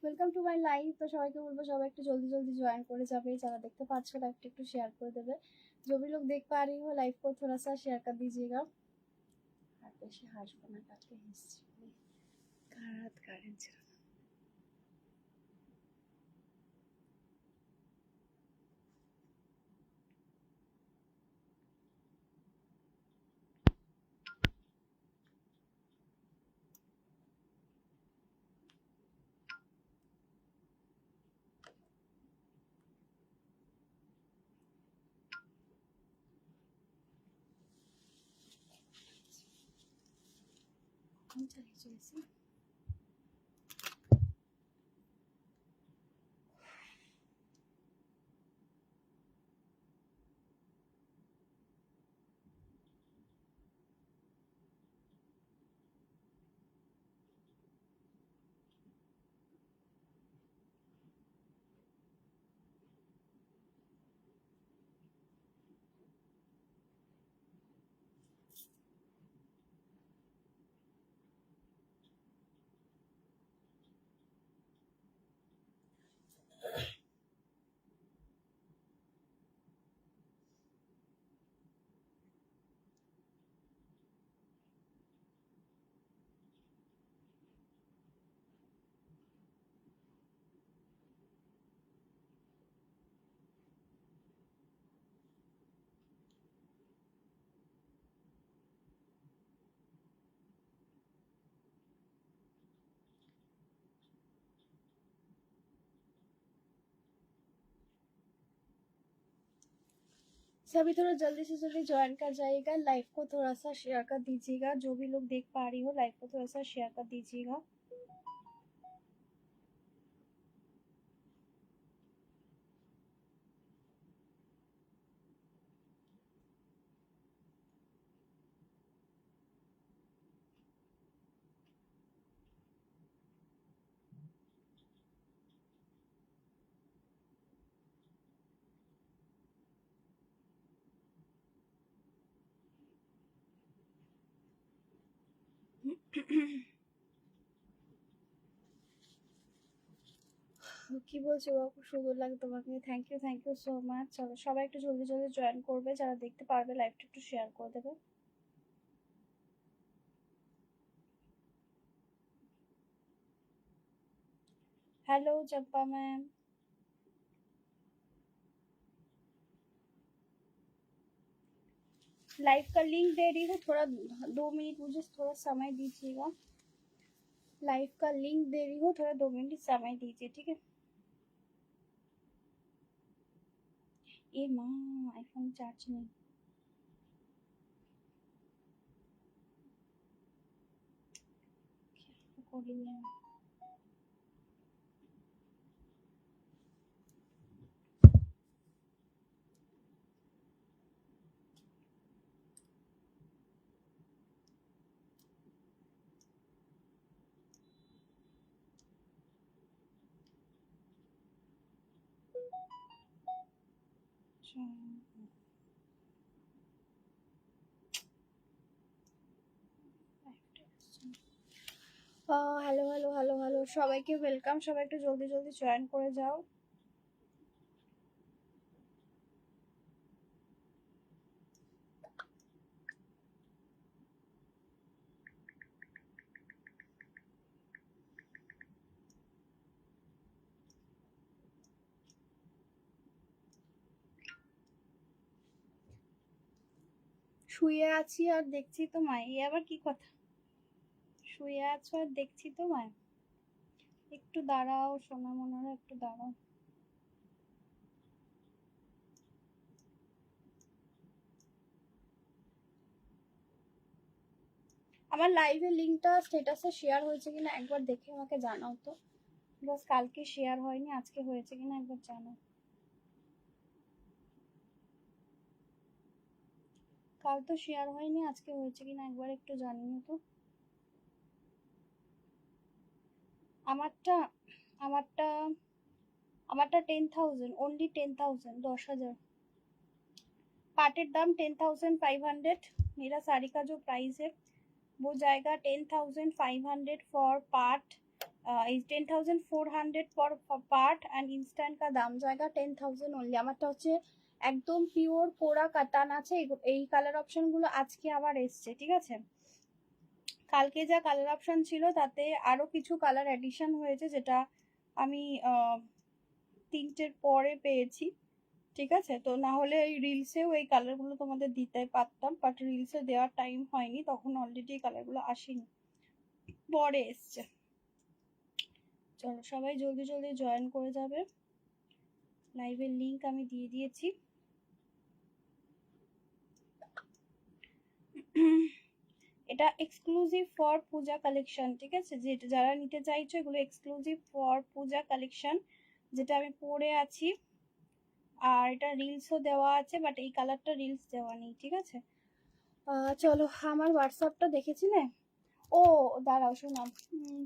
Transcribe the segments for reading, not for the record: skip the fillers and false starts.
Welcome to my live. তো সবাইকে বলবো সবাই একটু জলদি জলদি জয়েন করে যাবে। যারা देखते पाँच को लाइव একটু শেয়ার করে দেবে। जो भी लोग देख पा रही हो लाइव को थोड़ा सा शेयर कर दीजिएगा। আর বেশি হাসবো না, কালকে হিস্ট্রি কারাত কারেন্ট ছিল। আমি চালিয়ে চলেছি। सभी थोड़ा जल्दी से जल्दी ज्वाइन कर जाइएगा। लाइव को थोड़ा सा शेयर कर दीजिएगा। जो भी लोग देख पा रही हो लाइव को थोड़ा सा शेयर कर दीजिएगा। কি বলছো? খুব সুন্দর লাগে তোমাকে। Thank you so much. চলো সবাই একটু জলদি জলদি জয়েন করবে। যারা দেখতে পারবে লাইভটা একটু শেয়ার করে দেবে। हेलो चंपा मैम। लाइव का लिंक दे रही हूँ, थोड़ा 2 मिनट मुझे थोड़ा समय दीजिएगा। लाइव का लिंक दे रही हूँ, थोड़ा 2 मिनट समय दीजिए, ठीक है। ए माँ, आईफोन चार्ज नहीं। रिकॉर्डिंग है। हेलो हेलो हेलो हेलो সবাইকে ওয়েলকাম। সবাই একটু জলদি জলদি জয়েন করে যাও। শুয়ে আছি আর দেখছি তোমায়, এই আবার কি কথা? শুয়ে আছো আর দেখছি তোমায়? একটু দাঁড়াও সোনা মনোরা, একটু দাঁড়াও। আমার লাইভের লিংকটা স্ট্যাটাসে শেয়ার হয়েছে কিনা একবার দেখে আমাকে জানাও তো। বাস কালকে শেয়ার হয়নি, আজকে হয়েছে কিনা একবার জানাও। কাল তো শেয়ার হয়নি, আজকে হয়েছে কিনা একবার একটু জানিও তো। আমারটা আমারটা আমারটা 10,000, ओनली 10,000, 10,000। पार्टेर दाम 10,500। मेरा साड़ी का जो प्राइस है वो जाएगा 10,500 फॉर पार्ट এই 10,400 पर पार्ट एंड इंस्टैंट का दाम जाएगा 10,000 অনলি। আমারটা হচ্ছে একদম পিওর কোরা কাতান আছে। এই কালার অপশনগুলো আজকে আবার এসছে, ঠিক আছে। কালকে যা কালার অপশন ছিল তাতে আরো কিছু কালার এডিশন হয়েছে, যেটা আমি 3টের পরে পেয়েছি, ঠিক আছে। তো না হলে এই রিলসেও এই কালারগুলো তোমাদের দিতে পারতাম, বাট রিলসে দেওয়ার টাইম হয়নি, তখন অলরেডি এই কালারগুলো আসেনি, পরে এসছে। চলো সবাই জলদি জলদি জয়েন করে যাবে। লাইভের লিংক আমি দিয়ে দিয়েছি। এটা এক্সক্লুসিভ ফর পূজা কালেকশন, ঠিক আছে। যে যারা নিতে চাইছো এগুলো এক্সক্লুসিভ ফর পূজা কালেকশন, যেটা আমি পরে আছি। আর এটা রিলসও দেওয়া আছে, বাট এই কালারটা রিলস দেওয়া নেই, ঠিক আছে। চলো আমার হোয়াটসঅ্যাপটা দেখেছিলে? ও দাঁড়াও শোনাও,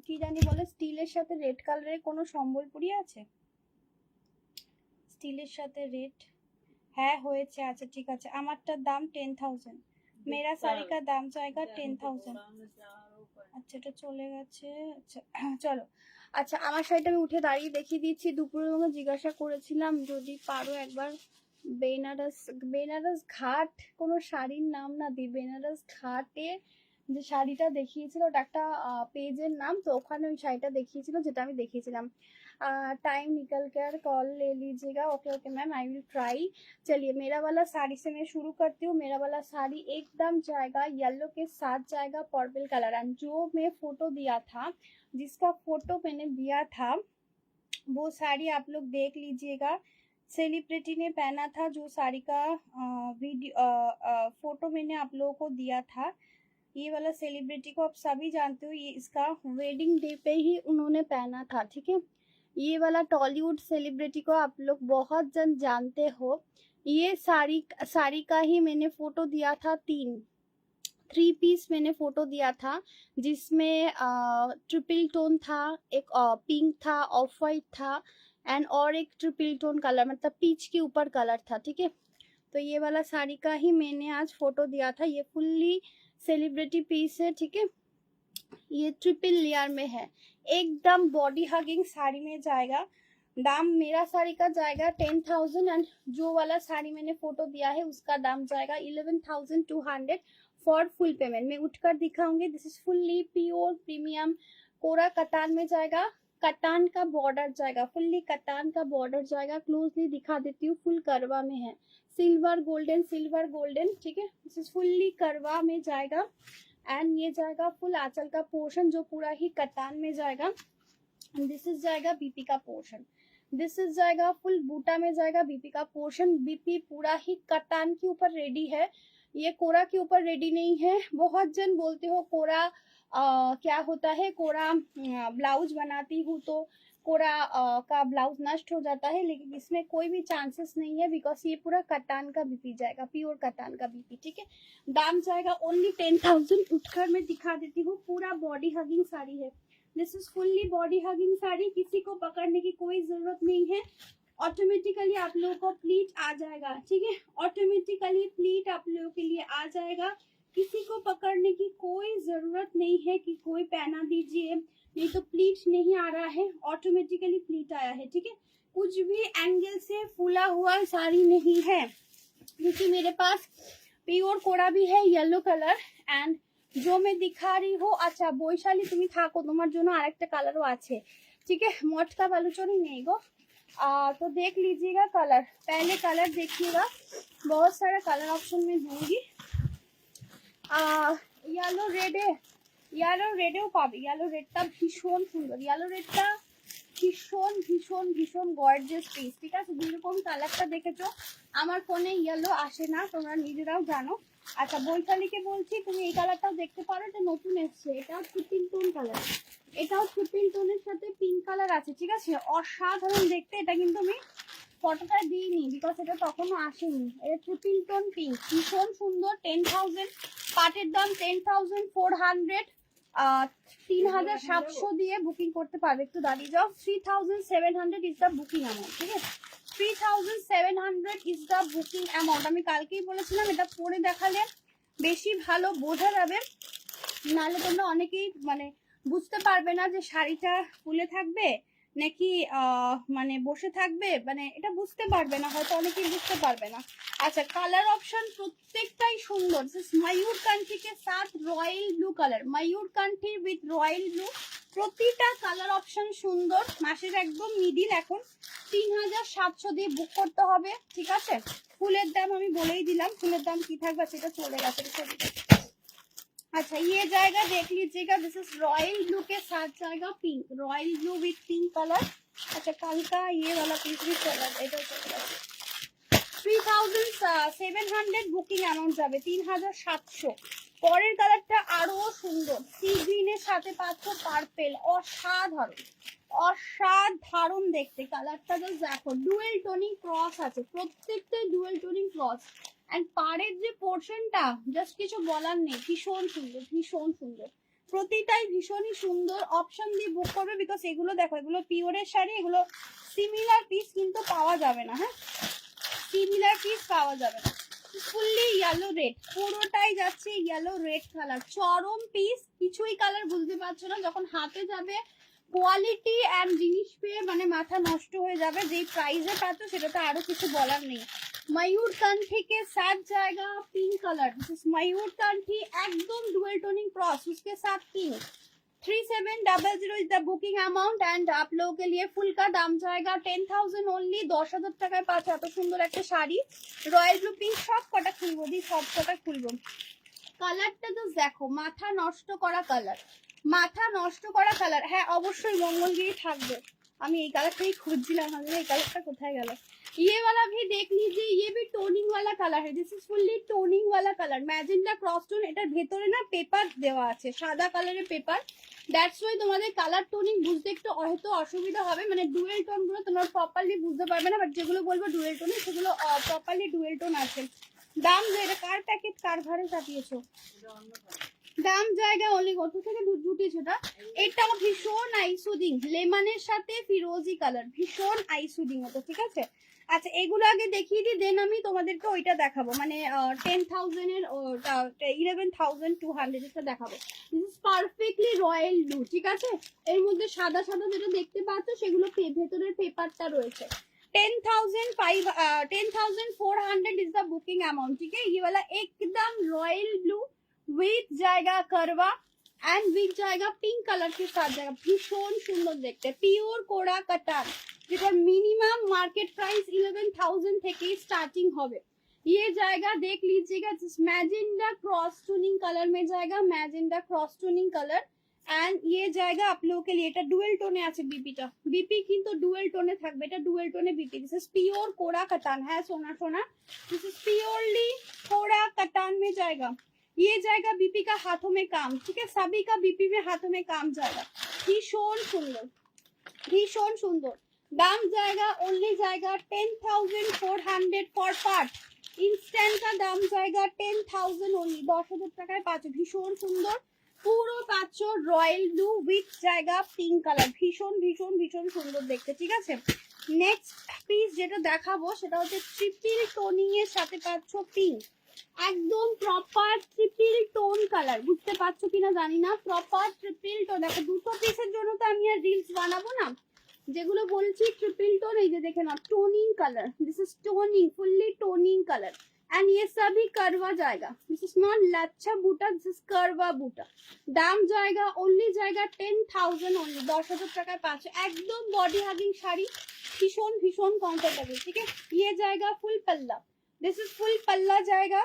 কি জানি বলে, স্টিলের সাথে রেড কালারের কোনো সম্বলপুরি আছে? স্টিলের সাথে রেড, হ্যাঁ হয়েছে, আচ্ছা ঠিক আছে। আমারটার দাম 10,000, মেরা শাড়ি কা দাম জায়গা 10,000। আচ্ছা এটা চলে গেছে, আচ্ছা চলো। আচ্ছা আমার শাড়িটা আমি উঠে দাঁড়িয়ে দেখিয়ে দিচ্ছি। দুপুরে তোমাকে জিজ্ঞাসা করেছিলাম যদি পারো একবার বেনারস ঘাট, কোনো শাড়ির নাম না দি, বেনারস ঘাটে যে শাড়িটা দেখিয়েছিল ওটা একটা পেজের নাম, তো ওখানে ওই শাড়িটা দেখিয়েছিল যেটা আমি দেখিয়েছিলাম। टाइम निकल कर कॉल ले लीजिएगा। Okay okay ma'am, I will try. चलिए मेरा वाला साड़ी से मैं शुरू करती हूँ। मेरा वाला साड़ी एकदम जाएगा येलो के साथ जाएगा पर्पल कलर, एंड जो मैं फोटो दिया था, जिसका फोटो मैंने दिया था वो साड़ी आप लोग देख लीजिएगा। सेलिब्रिटी ने पहना था जो साड़ी का वीडियो फोटो मैंने आप लोगों को दिया था। ये वाला सेलिब्रिटी को आप सभी जानते हो, ये इसका वेडिंग डे पे ही उन्होंने पहना था, ठीक है। ये वाला टॉलीवुड सेलिब्रिटी को आप लोग बहुत जन जानते हो। ये साड़ी का ही मैंने फोटो दिया था, 3 पीस मैंने फोटो दिया था, जिसमें ट्रिपल टोन था, एक पिंक था, ऑफ वाइट था, एंड और एक ट्रिपल टोन कलर, मतलब पीच के ऊपर कलर था, ठीक है। तो ये वाला साड़ी का ही मैंने आज फोटो दिया था। ये फुल्ली सेलिब्रिटी पीस है, ठीक है। ये ट्रिपल लेयर में है, एकदम बॉडी हगिंग साड़ी में जाएगा। दाम मेरा साड़ी का जाएगा 10,000, एंड जो वाला साड़ी मैंने फोटो दिया है उसका दाम जाएगा 11,200 फॉर फुल पेमेंट। मैं उठकर दिखाऊंगी। This is fully pure premium kora katan में जाएगा। कतान का बॉर्डर जाएगा, फुल्ली कतान का बॉर्डर जाएगा। क्लोजली दिखा देती हूँ, फुल करवा में है, सिल्वर गोल्डन, ठीक है। दिस इज फुल्ली करवा में जाएगा, एंड ये जाएगा फुल आंचल का पोर्शन जो पूरा ही कतान में जाएगा। दिस इज जाएगा बीपी का पोर्शन, दिस इज जाएगा फुल बूटा में जाएगा बीपी का पोर्शन। बीपी पूरा ही कतान के ऊपर रेडी है, ये कोरा के ऊपर रेडी नहीं है। बहुत जन बोलते हो कोरा क्या होता है, कोरा ब्लाउज बनाती हूँ तो कोरा का ब्लाउज नष्ट हो जाता है, लेकिन इसमें कोई भी चांसेस नहीं है, बिकॉज ये पूरा कतान का बीपी जाएगा, प्योर कतान का बीपी, ठीक है। दाम जाएगा ओनली 10,000। उठकर मैं दिखा देती हूँ, पूरा बॉडी हगिंग साड़ी है। This is fully body hugging sari, किसी को पकड़ने की कोई जरूरत नहीं है। ऑटोमेटिकली आप लोगों को प्लीट आ जाएगा, ठीक है। ऑटोमेटिकली प्लीट आप लोगों के लिए आ जाएगा, किसी को पकड़ने की कोई जरूरत नहीं है कि कोई पहना दीजिए, नहीं तो प्लीट नहीं आ रहा है, ऑटोमेटिकली प्लीट आया है, ठीक है। कुछ भी एंगल से फूला हुआ साड़ी नहीं है, क्योंकि मेरे पास प्योर कोड़ा भी है येलो कलर, एंड जो मैं दिखा रही हूँ। अच्छा বৈশালী তুমি থাকো, তোমার জন্য আরেকটা কালারও আছে, ठीक है। মটকা বালুচরি নেই গো। तो देख लीजिएगा कलर, पहले कलर देखिएगा, बहुत सारा कलर ऑप्शन में दूंगी। येलो রেডেও পাবে, येलो রেডটা ভীষণ সুন্দর, येलो রেডটা ভীষণ ভীষণ ভীষণ গর্জিয়াস পিস, ঠিক আছে। যেরকম কালারটা দেখেছো আমার ফোনে ইয়েলো আসে না, তোমরা নিজেরাও জানো। আচ্ছা বৈশালীকে বলছি তুমি এই কালারটাও দেখতে পারো, এটা নতুন এসছে, এটাও ট্রিপল টোন কালার, এটাও ট্রিপল টোনের সাথে পিঙ্ক কালার আছে, ঠিক আছে। অসাধারণ দেখতে। এটা কিন্তু আমি ফটোটা দিইনি, বিকজ এটা তখনও আসেনি। এটা ট্রিপল টোন পিঙ্ক, ভীষণ সুন্দর। 10,000, পাটের দাম 10,400, 3,700 দিয়ে বুকিং করতে পারবে। একটু দাঁড়িয়ে যাও। 3,700 ইজ দ্য বুকিং অ্যামাউন্ট, ঠিক আছে। 3,700 ইজ দ্য বুকিং অ্যামাউন্ট। আমি কালকেই বলেছিলাম এটা পরে দেখালে বেশি ভালো বোঝা যাবে, নাহলে তোমরা অনেকেই মানে বুঝতে পারবে না যে শাড়িটা ফুলে থাকবে নাকি মানে বসে থাকবে, মানে এটা বুঝতে পারবে না, হয়তো অনেকেই বুঝতে পারবে না। আচ্ছা, কালার অপশন প্রত্যেকটাই সুন্দর। ময়ূর কান্ঠি কে সাথ রয়্যাল ব্লু কালার, ময়ূর কান্ঠি উইথ রয়্যাল ব্লু, প্রতিটা কালার অপশন সুন্দর। মাসের একদম মিডিল, এখন 3700 দিয়ে বুক করতে হবে, ঠিক আছে। ফুলের দাম আমি বলেই দিলাম, ফুলের দাম কি থাকবে সেটা চলে গেছে। अच्छा, ये जाएगा देख लीजिएगा, दिस इज रॉयल ब्लू के साथ जाएगा pink, royal blue with pink colour. अच्छा, कल का ये वाला पीस भी चला, এটা চলে গেছে। 3700 বুকিং অ্যামাউন্ট যাবে, 3700। পরের কালারটা আরো সুন্দর, সি গ্রিনের সাথে পাচ্ছ পার্পেল, অসাধারণ অসাধারণ দেখতে কালারটা। জাস্ট দেখো, ডুয়েল টোনিং ক্রস আছে, প্রত্যেকটাই ডুয়েল টোনিং ক্রস। এন্ড পাড়ের যে পোর্শনটা জাস্ট কিছু বলার নেই, ভীষণ সুন্দর ভীষণ সুন্দর, প্রতিটাই ভীষণই সুন্দর। অপশন দিয়ে বুক করবে, বিকজ এগুলো দেখো, এগুলো পিওরের শাড়ি, এগুলো সিমিলার পিস কিন্তু পাওয়া যাবে না। হ্যাঁ, সিমিলার পিস পাওয়া যাবে না। ফুললি ইয়েলো রেড, পুরোটাই যাচ্ছে ইয়েলো রেড কালার, চরম পিস। কিছুই কালার বুঝতে পারছো না, যখন হাতে যাবে কোয়ালিটি এন্ড জিনিস পেয়ে মানে মাথা নষ্ট হয়ে যাবে। যেই প্রাইসে পাচ্ছ সেটা তো আরো কিছু বলার নেই। मयूर कंठी के साथ जाएगा पिंक कलर, दिस इज मयूर कंठी, एकदम डुअल टोनिंग क्रॉस, उसके साथ pink. 3700 is the booking amount and आप लोगों के लिए फुल का दाम जाएगा 10,000 ओनली। 10,000 টাকায় পাচ্ছ এত সুন্দর একটা শাড়ি, রয়্যাল ব্লু পিঙ্ক। সব কটা খুলবো দি, সব কটা খুলবো। কালারটা তো দেখো, মাথা নষ্ট করা কালার, মাথা নষ্ট করা কালার। হ্যাঁ, অবশ্যই মঙ্গলগিরি থাকবে। আমি এই কালারটাই খুঁজছিলাম, আমি এই কালারটা কোথায় গেল। ये वाला भी देख लीजिए, ये भी टोनिंग वाला कलर है, दिस इज फुल्ली टोनिंग वाला कलर, मैजेंडा क्रॉस टोन। এটার ভেতরে না পেপার দেওয়া আছে, সাদা কালারের পেপার, দ্যাটস ওয়াই তোমাদের কালার টোনিং বুঝতে একটু হয়তো অসুবিধা হবে, মানে ডুয়েল টোন গুলো তোমরা প্রপারলি বুঝতে পারবে না, বাট যেগুলো বলবো ডুয়েল টোন সেগুলো প্রপারলি ডুয়েল টোন আছে। দাম যে এটা কার প্যাকেট কার ঘরে চাপিয়েছো, দাম জায়গা অনলি কত থেকে জুটিয়েছো এটা। এটাও ভীষণ আইসুদিং, লেমনের সাথে ফিরোজি কালার, ভীষণ আইসুদিং হতো, ঠিক আছে। আচ্ছা, এগুলো আগে দেখিয়ে দিই, দেন আমি তোমাদেরকে ওইটা দেখাবো, মানে 10,000 এর 11,200 এটা দেখাবো। This is perfectly royal blue, ঠিক আছে। এর মধ্যে সাদা সাদা যেটা দেখতে পাচ্ছ সেগুলো ভেতরের পেপারটা রয়েছে। 10,400 इज द बुकिंग अमाउंट, ठीक है। ये वाला एकदम रॉयल ब्लू विथ जाएगा करवा एंड विथ जाएगा पिंक कलर के साथ जाएगा, भीषण सुंदर देखते, प्योर कोड़ा कटान, যেটা মিনিমাম মার্কেট প্রাইস 11,000 থেকে স্টার্টিং হবে। ये जाएगा देख लीजिएगा, मैजेंडा क्रॉस टूनिंग कलर में जाएगा, मैजेंडा क्रॉस टूनिंग कलर एंड ये जाएगा आप लोगों के लिए, এটা ডুয়েল টোনে আছে বিপিটা, বিপি কিন্তু ডুয়েল টোনে থাকবে, এটা ডুয়েল টোনে বিপি। This is pure kora katan, হ্যাঁ সোনা সোনা, दिस इज प्योरली कोड़ा कटान में जाएगा। ये जाएगा बीपी का हाथों में काम, ठीक है, सभी का बीपी में हाथों में काम जाएगा, भीषण सुंदर भीषण सुंदर। दाम जाएगा ओनली जाएगा 10,400 फॉर पार्ट, इंस्टेंट का दाम जाएगा 10,000 ओनली, 10,000 টাকায় পাচ্ছ, ভীষণ সুন্দর পুরো পাচ্ছ রয়্যাল ব্লু উইথ জায়গা পিঙ্ক কালার, ভীষণ ভীষণ ভীষণ সুন্দর দেখতে, ঠিক আছে। নেক্সট পিস যেটা দেখাবো সেটা হচ্ছে ট্রিপল টোনিং এর সাথে পাচ্ছ পিঙ্ক, একদম প্রপার ট্রিপল টোন কালার, বুঝতে পারছো কিনা জানি না, প্রপার ট্রিপল টোন। দেখো, দুটো পিসের জন্য তো আমি আর রিলস বানাবো না, যেগুলো বলছি ট্রিপল টোন, এই যে দেখে না, toning colour, this is toning, fully toning colour and ये सभी करवा जाएगा, दिस इज नॉट लच्छा बूटा, दिस इज करवा बूटा। दाम जाएगा ओनली जाएगा 10,000 ओनली, 10,000 টাকায় পাচ্ছ একদম বডি হাগিং শাড়ি, ভীষণ ভীষণ কমফোর্টেবল, ठीक है। ये जाएगा फुल पल्ला, दिस इज फुल पल्ला जाएगा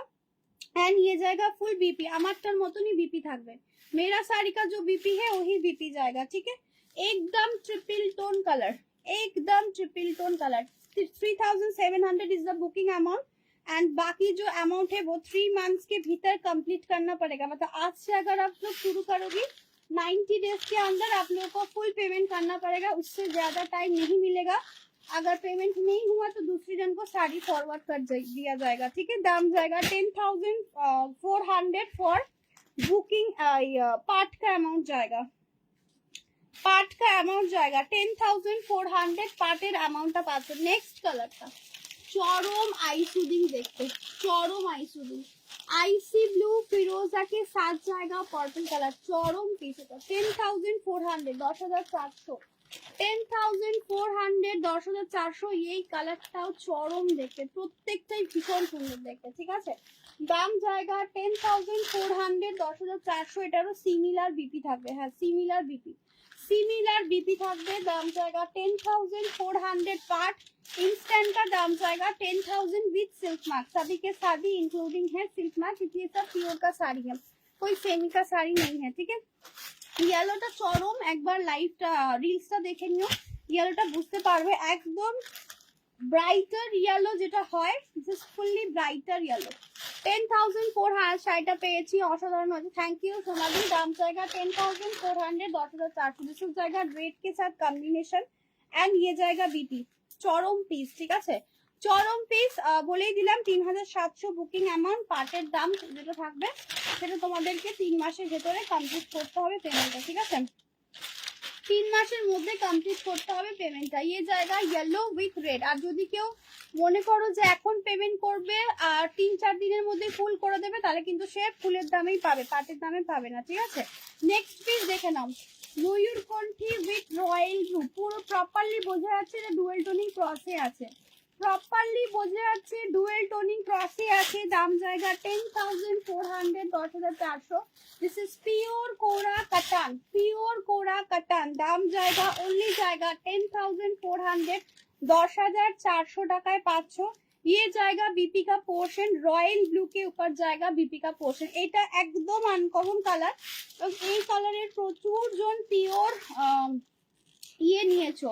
एंड ये जाएगा फुल बीपी, আমারটার মতনই बीपी থাকবে, मेरा साड़ी का जो बीपी है वही बीपी जाएगा, ठीक है। एकदम ट्रिपल टोन कलर, एकदम triple tone colour. 3,700 is the booking amount and बाकी जो अमाउंट है वो 3 मंथ्स के भीतर कंप्लीट करना पड़ेगा, मतलब आज से अगर आप लोग शुरू करोगी 90 डेज के अंदर आप लोगों को फुल पेमेंट करना पड़ेगा, उससे ज्यादा टाइम नहीं मिलेगा। अगर पेमेंट नहीं हुआ तो दूसरी जन को साड़ी फॉरवर्ड कर दिया जाएगा, ठीक है। दाम जाएगा 10,400 फॉर बुकिंग, पार्ट का अमाउंट जाएगा, पार्ट का अमाउंट जाएगा 10,400, पार्टेर अमाउंटটা পাচ্ছ। নেক্সট কালারটা চরম আইসুদিং দেখতে, চরম আইসুদিং, আইসি ব্লু ফিরোজা के साथ जाएगा पर्पल कलर চরম পিস এটা 10400 10400 10400 10400 এই কালারটাও চরম দেখতে প্রত্যেকটাই ভীষণ সুন্দর দেখতে ঠিক আছে দাম জায়গা 10400 10400 এটারও সিমিলার বিপি থাকবে হ্যাঁ সিমিলার বিপি থাকবে দাম জায়গা 10400 पार्ट इंस्टेंट का दाम जाएगा 10,000 विद सिल्क मार्क सभी के शादी इंक्लूडिंग है सिल्क मार्क क्योंकि ये सब प्योर का साड़ी है कोई सेमी का साड़ी नहीं है ठीक है येलोটা চরম একবার লাইভটা রিলসটা দেখে নিও येलोটা বুঝতে পারবে একদম ব্রাইটার ইয়েলো যেটা হয় জাস্ট ফুললি ব্রাইটার ইয়েলো 10,400 শাড়িটা পেয়েছি অসাধারণ হয়েছে থ্যাংক ইউ সোনালি दाम जाएगा 10,400 10,400 दिस जाएगा रेड के साथ कॉम्बिनेशन एंड ये जाएगा बीपी চরম পিস ঠিক আছে চরম পিস বলেই দিলাম 3,700 বুকিং অ্যামাউন্ট পার্টের দাম যেটা থাকবে সেটা তোমাদেরকে 3 মাসের ভেতরে কমপ্লিট করতে হবে পেমেন্টটা ঠিক আছে 3 মাসের মধ্যে কমপ্লিট করতে হবে পেমেন্টটা ये जाएगा येलो উইথ রেড আর যদি কেউ মনে করো যে এখন পেমেন্ট করবে আর 3-4 দিনের মধ্যে ফুল করে দেবে তাহলে কিন্তু সে ফুলের দামেই পাবে পার্টের দামে পাবে না ঠিক আছে নেক্সট পিস দেখে নাও ময়ূরকণ্ঠী উইথ রয়্যাল ব্লু পুরো প্রপারলি বোঝা যাচ্ছে এটা ডুয়েল টোনিং ক্রসে আছে প্রপারলি বোঝা যাচ্ছে ডুয়েল টোনিং ক্রসে আছে দাম জায়গা 10,400 10,400 दिस इज प्योर कोरा कटन दाम जाएगा ओनली जाएगा 10,400 10,400 টাকায় পাচ্ছ ये जाएगा बीपी का पोर्शन रॉयल ब्लू के ऊपर जाएगा बीपी का पोर्शन এটা একদম আনকমন কালার এই কালারের প্রচুর জন পিওর ইয়ে নিয়েছো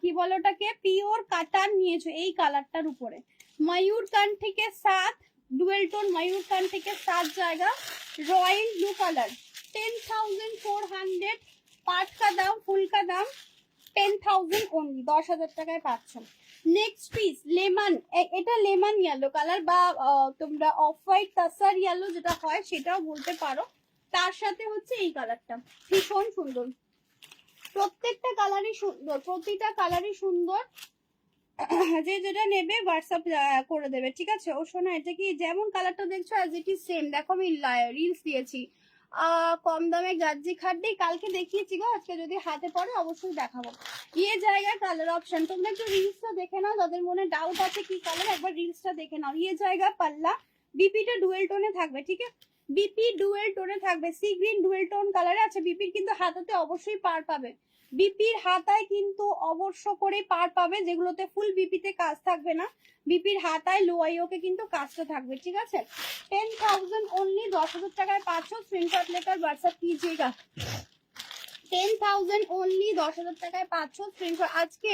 কি বলে ওটাকে পিওর কাটান নিয়েছো এই কালারটার উপরে ময়ূরকণ্ঠী के साथ डुअल टोन मयूरकंठी के साथ जाएगा रॉयल ब्लू कलर 10,400 पार्ट का दाम फुल का दाम 10,000 ओनली 10,000 টাকায় পাচ্ছ নেক্সট পিস লেমন এটা লেমন ইয়েলো কালার বা তোমরা অফ হোয়াইট তাসার ইয়েলো যেটা হয় সেটাও বলতে পারো তার সাথে হচ্ছে এই কালারটা ভীষণ সুন্দর প্রত্যেকটা কালারই সুন্দর প্রতিটা কালারই সুন্দর যে যেটা নেবে হোয়াটসঅ্যাপ করে দেবে ঠিক আছে ও শোনা এটা কি যেমন কালারটা দেখছো অ্যাজ ইট ইজ সেম দেখো আমি রিলস দিয়েছি কম দামে গাজ্জি খাড্ডি কালকে দেখিয়েছি গো আজকে যদি হাতে পড়ে অবশ্যই দেখাবো ये जाएगा कलर ऑप्शन তোমরা একটু রিলসটা দেখে নাও যাদের মনে ডাউট আছে কি কালার একবার রিলসটা দেখে নাও ये जाएगा पल्ला বিপিটা ডুয়েল টোনে থাকবে ঠিক আছে বিপি ডুয়েল টোনে থাকবে সি গ্রিন ডুয়েল টোন কালারে আছে বিপির কিন্তু হাতাতে অবশ্যই পার পাবে বিপির হাতায় কিন্তু অবশ্য করে পার পাবে যেগুলোতে ফুল বিপিতে কাজ থাকবে না বিপির হাতায় লো আইওকে কিন্তু কাজটা থাকবে ঠিক আছে 10,000 ओनली 10,000 টাকায় পাচ্ছ স্ক্রিনশট लेकर व्हाट्सएप कीजिएगा 10,000 ओनली 10,000 টাকায় পাচ্ছ স্ক্রিনশট আজকে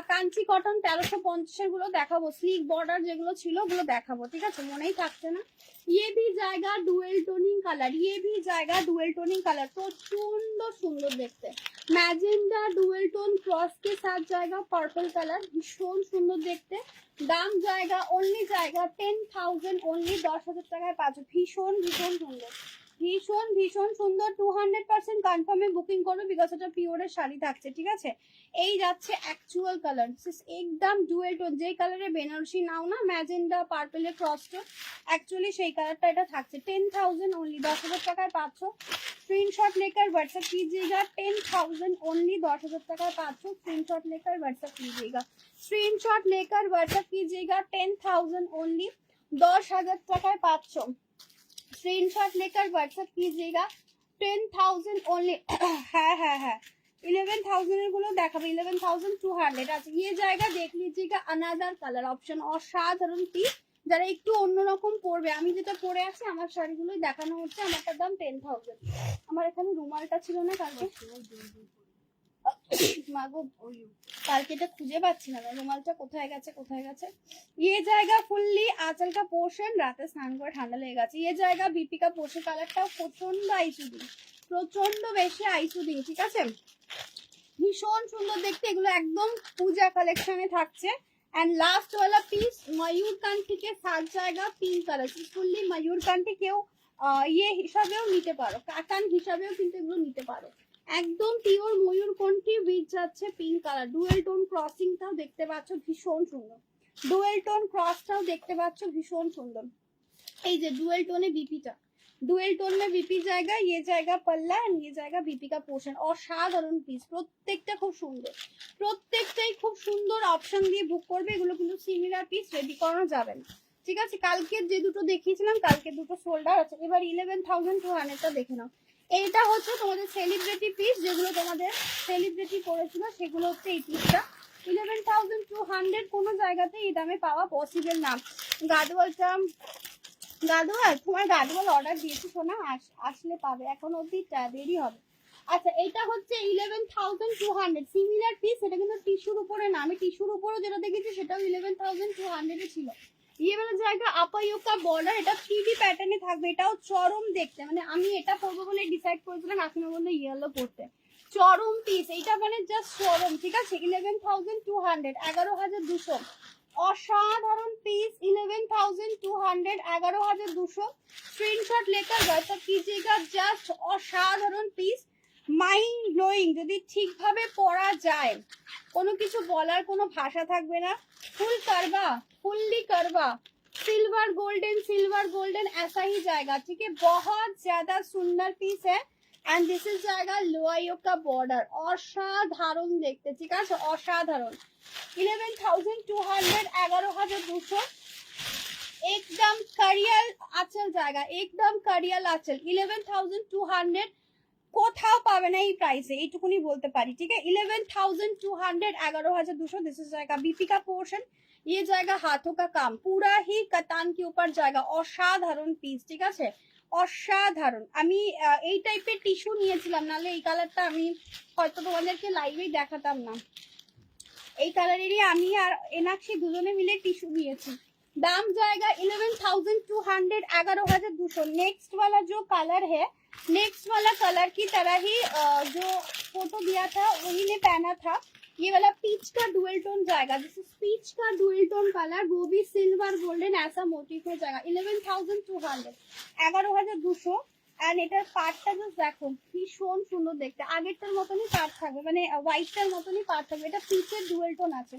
কাঞ্চি কটন 1350 এর গুলো দেখাবো স্লিক বর্ডার যেগুলো ছিল ওগুলো দেখাবো ঠিক আছে মনেই থাকছে না ये भी जाएगा डुअल टोनिंग कलर ये भी जाएगा डुअल टोनिंग कलर प्रचंड सुंदर देखते मैजेंडा डुअल टोन क्रॉस के साथ जाएगा पर्पल कलर भीषण सुंदर देखते दाम जाएगा ओनली जाएगा 10,000 ओनली 10,000 টাকায় পাচ্ছ ভীষণ ভীষণ সুন্দর ভীষণ সুন্দর 200% কনফার্মে বুকিং করবে বিকজ এটা পিওরের শাড়ি থাকছে ঠিক আছে এই যাচ্ছে অ্যাকচুয়াল কালার একদম ডুয়েল টোন যেই কালারে বেনারসি নাও না ম্যাজেন্ডা পার্পলের ক্রস টোন অ্যাকচুয়ালি সেই কালারটা এটা থাকছে 10,000 ओनली 10,000 টাকায় পাচ্ছ स्क्रीनशॉट लेकर व्हाट्सएप कीजिएगा 10,000 ओनली 10,000 টাকায় পাচ্ছ स्क्रीनशॉट लेकर व्हाट्सएप कीजिएगा स्क्रीनशॉट लेकर व्हाट्सएप कीजिएगा 10,000 ओनली 10,000 টাকায় পাচ্ছ स्क्रीनशॉट लेकर व्हाट्सएप कीजिएगा 10,000 ओनली है 11,000 এর গুলো দেখাবো 11,200 আছে ये जाएगा देख लीजिएगा अनदर कलर ऑप्शन অসাধারণ পিস যারা একটু অন্যরকম পরবে আমি যেটা পরে আছি আমার শাড়িগুলো দেখানো হচ্ছে আমারটার দাম 10,000 আমার এখানে রুমালটা ছিল না কালকে মাগো কালকে এটা খুঁজে পাচ্ছি না রুমালটা কোথায় গেছে ये जाएगा फुल्ली आंचल का पोर्शन রাতে স্নান করে ঠান্ডা লেগে গেছে ये जाएगा बीपी का पोर्शन কালারটাও প্রচন্ড আইসুদিন প্রচন্ড বেশি আইসুদিন ঠিক আছে ভীষণ সুন্দর দেখতে এগুলো একদম পূজা কালেকশনে থাকছে एंड लास्ट वाला पीस मयूरकंठी के साथ जाएगा पिंक कलर फुल्ली मयूरकंठी केउ ये হিসাবেও নিতে পারো কাটান হিসাবেও কিন্তু এগুলো নিতে পারো একদম পিওর ময়ূরকণ্ঠী উইথ যাচ্ছে পিঙ্ক কালার ডুয়েল টোন ক্রসিংটাও দেখতে পাচ্ছ ভীষণ সুন্দর ডুয়েল টোন ক্রসটাও দেখতে পাচ্ছ ভীষণ সুন্দর এই যে ডুয়েল টোনে বিপিটা, डुएल टोन में बीपी जाएगा, ये जाएगा पल्ला एंड ये जाएगा बीपी का पोर्शन। অসাধারণ পিস, প্রত্যেকটা খুব সুন্দর, প্রত্যেকটাই খুব সুন্দর। অপশন দিয়ে বুক করবে, এগুলো কিন্তু সিমিলার পিস, রেডি করানো যাবে না, ঠিক আছে। কালকে যে দুটো দেখিয়েছিলাম, কালকে দুটো সোল্ড আউট আছে। এবার 11,200টা দেখে নাও। এইটা হচ্ছে তোমাদের সেলিব্রিটি পিস, যেগুলো তোমাদের সেলিব্রিটি করেছিল সেগুলো হচ্ছে এই পিসটা। 11,200 কোনো জায়গাতে এই দামে পাওয়া পসিবল না। গাদওয়ালটা, গাদওয়াল তোমার গাদওয়াল অর্ডার দিয়েছি শোনা, আসলে পাবে, এখন অবধি দেরি হবে। আচ্ছা এটা হচ্ছে 11,200 সিমিলার পিস, এটা কিন্তু টিস্যুর উপরে না, আমি টিস্যুর উপরও যেটা দেখেছি সেটাও 11,200 ছিল। ये वाला জায়গা আপাইও का বর্ডার, এটা 3D প্যাটার্নে থাকবে, এটাও চরম দেখতে, মানে আমি এটা পরবো বলে ডিসাইড করেছিলাম, আসলে বললো ইয়েলো পড়তে। চরম পিস এইটা, মানে জাস্ট চরম, ঠিক আছে। 11,200, 11,200, অসাধারণ পিস। 11,200, 11,200। স্ক্রিনশট लेकर व्हाट्सएप कीजिएगा, জাস্ট অসাধারণ পিস, মাইন্ড ব্লোয়িং। যদি ঠিকভাবে পরা যায়, কোনো কিছু বলার কোনো ভাষা থাকবে না। ফুল করবা, फुल्ली करवा, सिल्वर गोल्डन ऐसा ही जाएगा, ठीक है। बहुत ज्यादा सुंदर पीस है एंड दिस इज जाएगा लोआयो का बॉर्डर, असाधारण देखते, ठीक है, असाधारण। 11,200, 11,200, एकदम करियल आंचल जाएगा, एकदम करियल आंचल। 11,200 কোথাও পাবে না এই প্রাইসে, এইটুকুনি বলতে পারি, ঠিক আছে। 11,200, 11,200, दिस इज जाएगा बीपी का पोर्शन, ये जाएगा हाथों का काम, पूरा ही कतान के ऊपर जाएगा। অসাধারণ পিস, ঠিক আছে, অসাধারণ। আমি এই টাইপের টিস্যু নিয়েছিলাম, নালে এই কালারটা আমি হয়তো তোমাদেরকে লাইভেই দেখাতাম না। এই কালারেরই আমি আর এনাক্ষী দুজনে মিলে টিস্যু নিয়েছি। दाम जाएगा 11,200, 11,200। नेक्स्ट वाला जो कलर है, नेक्स्ट वाला कलर की तरह ही जो फोटो दिया था वही ने पहना था। ये वाला पीच का डुअल टोन जाएगा, दिस इज पीच का डुअल टोन कलर, वो भी सिल्वर गोल्डन ऐसा मोटिव में जाएगा। 11,200, 11,200। এন্ড এটার পার্টটা জাস্ট দেখো, ভীষণ সুন্দর দেখতে, আগেরটার মতনই পার্ট থাকবে, মানে হোয়াইটটার মতনই পার্ট থাকবে। এটা পিচের ডুয়েল টোন আছে,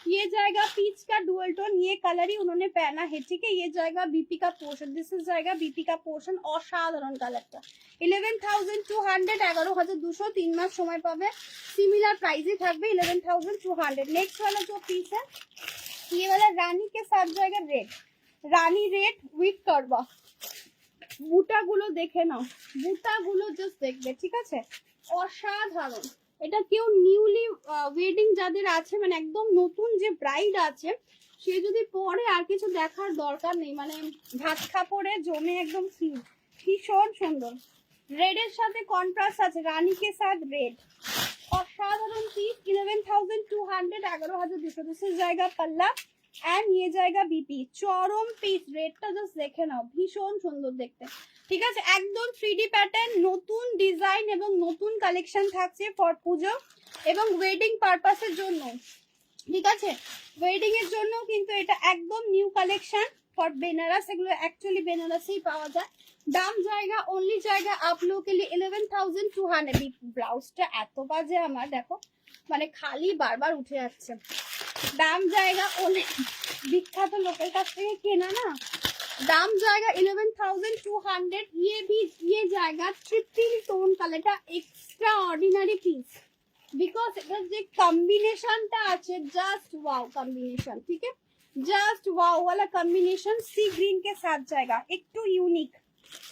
ये जाएगा पीच का डुअल टोन, ये कलर ही उन्होंने पहना है, ठीक है। ये जाएगा बीपी का पोर्शन, दिस इज जाएगा बीपी का पोर्शन, অসাধারণ কালারটা। 11,200, 11,200, 3 মাস সময় পাবে, সিমিলার প্রাইসই থাকবে। 11,200। नेक्स्ट वाला जो पीस है, ये वाला रानी के साथ जाएगा रेड, रानी रेड উইথ করবা। বুটাগুলো দেখে নাও, বুটাগুলো জাস্ট দেখবে, ঠিক আছে, অসাধারণ। এটা কেউ নিউলি ওয়েডিং যাদের আছে, মানে একদম নতুন যে ব্রাইড আছে, সে যদি পরে আর কিছু দেখার দরকার নেই, মানে ভাত কাপড়ে জমে একদম ভীষণ সুন্দর। রেডের সাথে কন্ট্রাস্ট আছে, রানীকে সাথ রেড, অসাধারণ পিস। 11,200, 11,200, দিস ইজ জায়গা পাল্লা এন্ড ये जाएगा बीपी, চরম পিস। রেডটা জাস্ট দেখে নাও, ভীষণ সুন্দর দেখতে, ঠিক আছে। একদম 3D প্যাটার্ন, নতুন ডিজাইন এবং নতুন কালেকশন থাকছে ফর পুজো এবং ওয়েডিং পারপাসের জন্য, ঠিক আছে। ওয়েডিং এর জন্য কিন্তু এটা একদম নিউ কালেকশন ফর বেনারস, এগুলো অ্যাকচুয়ালি বেনারসেই পাওয়া যায়। দাম জায়গা অনলি জায়গা आप लोगों के लिए 11,200। ব্লাউজটা এত বাজে আমার, দেখো মানে খালি বারবার উঠে যাচ্ছে। দাম জায়গা অনেক বিখ্যাত লোকের কাছ থেকে কেনা না। दाम जाएगा 11,200। ये भी ये जाएगा ट्रिपल टोन कलर, এটা এক্সট্রা অর্ডিনারি পিস, বিকজ এটার যে কম্বিনেশনটা আছে জাস্ট ওয়াও কম্বিনেশন, ठीक है, জাস্ট ওয়াও वाला कॉम्बिनेशन सी ग्रीन के साथ जाएगा, একটু ইউনিক,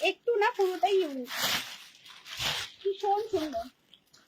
একটু না পুরোটাই ইউনিক, ভীষণ সুন্দর।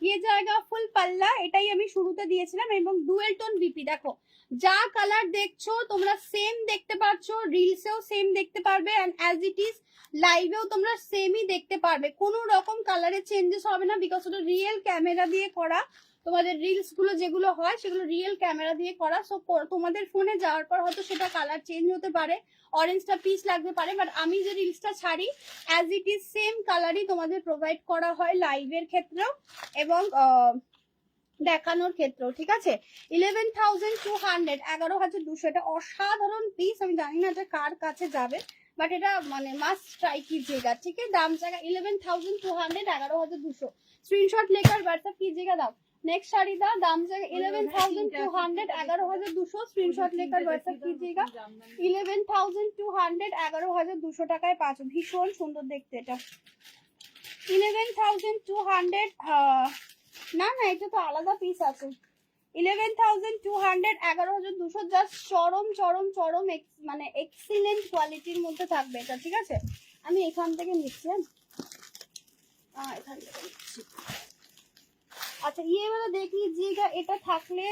ये जाएगा ফুল পাল্লা, এটাই আমি শুরুতে দিয়েছিলাম, এবং ডুয়েল টোন বিপি। দেখো যা কালার দেখছো তোমরা সেম দেখতে পাচ্ছো, রিলসেও সেম দেখতে পারবে এন্ড অ্যাজ ইট ইজ লাইভেও তোমরা সেমই দেখতে পারবে, কোনো রকম কালারে চেঞ্জেস হবে না, বিকজ ওটা রিয়েল ক্যামেরা দিয়ে করা। তোমাদের রিলস গুলো যেগুলো হয় সেগুলো রিয়েল ক্যামেরা দিয়ে করা, সো তোমাদের ফোনে যাওয়ার পর হয়তো সেটা কালার চেঞ্জ হতে পারে, অরেঞ্জটা পিস লাগতে পারে, বাট আমি যে রিলসটা ছাড়ি অ্যাজ ইট ইজ সেম কালারই তোমাদের প্রোভাইড করা হয় লাইভের ক্ষেত্রেও এবং দেখানোর ক্ষেত্রেও, ঠিক আছে। 11,200, 11,200, এটা অসাধারণ পিস। আমি জানি না এটা কার কাছে যাবে, বাট এটা মানে মাস্ট ট্রাই कीजिएगा, ठीक है। दाम जाएगा 11,200, 11,200। स्क्रीनशॉट लेकर व्हाट्सएप कीजिएगा। दाम नेक्स्ट साड़ी था, दाम जाएगा 11,200, 11,200। स्क्रीनशॉट लेकर व्हाट्सएप कीजिएगा। 11,200, 11,200 টাকায় পাঁচ। ভীষণ সুন্দর দেখতে এটা। 11,200, না না এটা তো আলাদা পিস আছে। 11,200, 11,200, জাস্ট চরম চরম চরম মানে এক্সিলেন্ট কোয়ালিটির মধ্যে থাকবে এটা, ঠিক আছে। আমি এখান থেকে নিচ্ছি, এখান থেকে নিচ্ছি। আচ্ছা ये वाला देख लीजिएगा, এটা থাকলে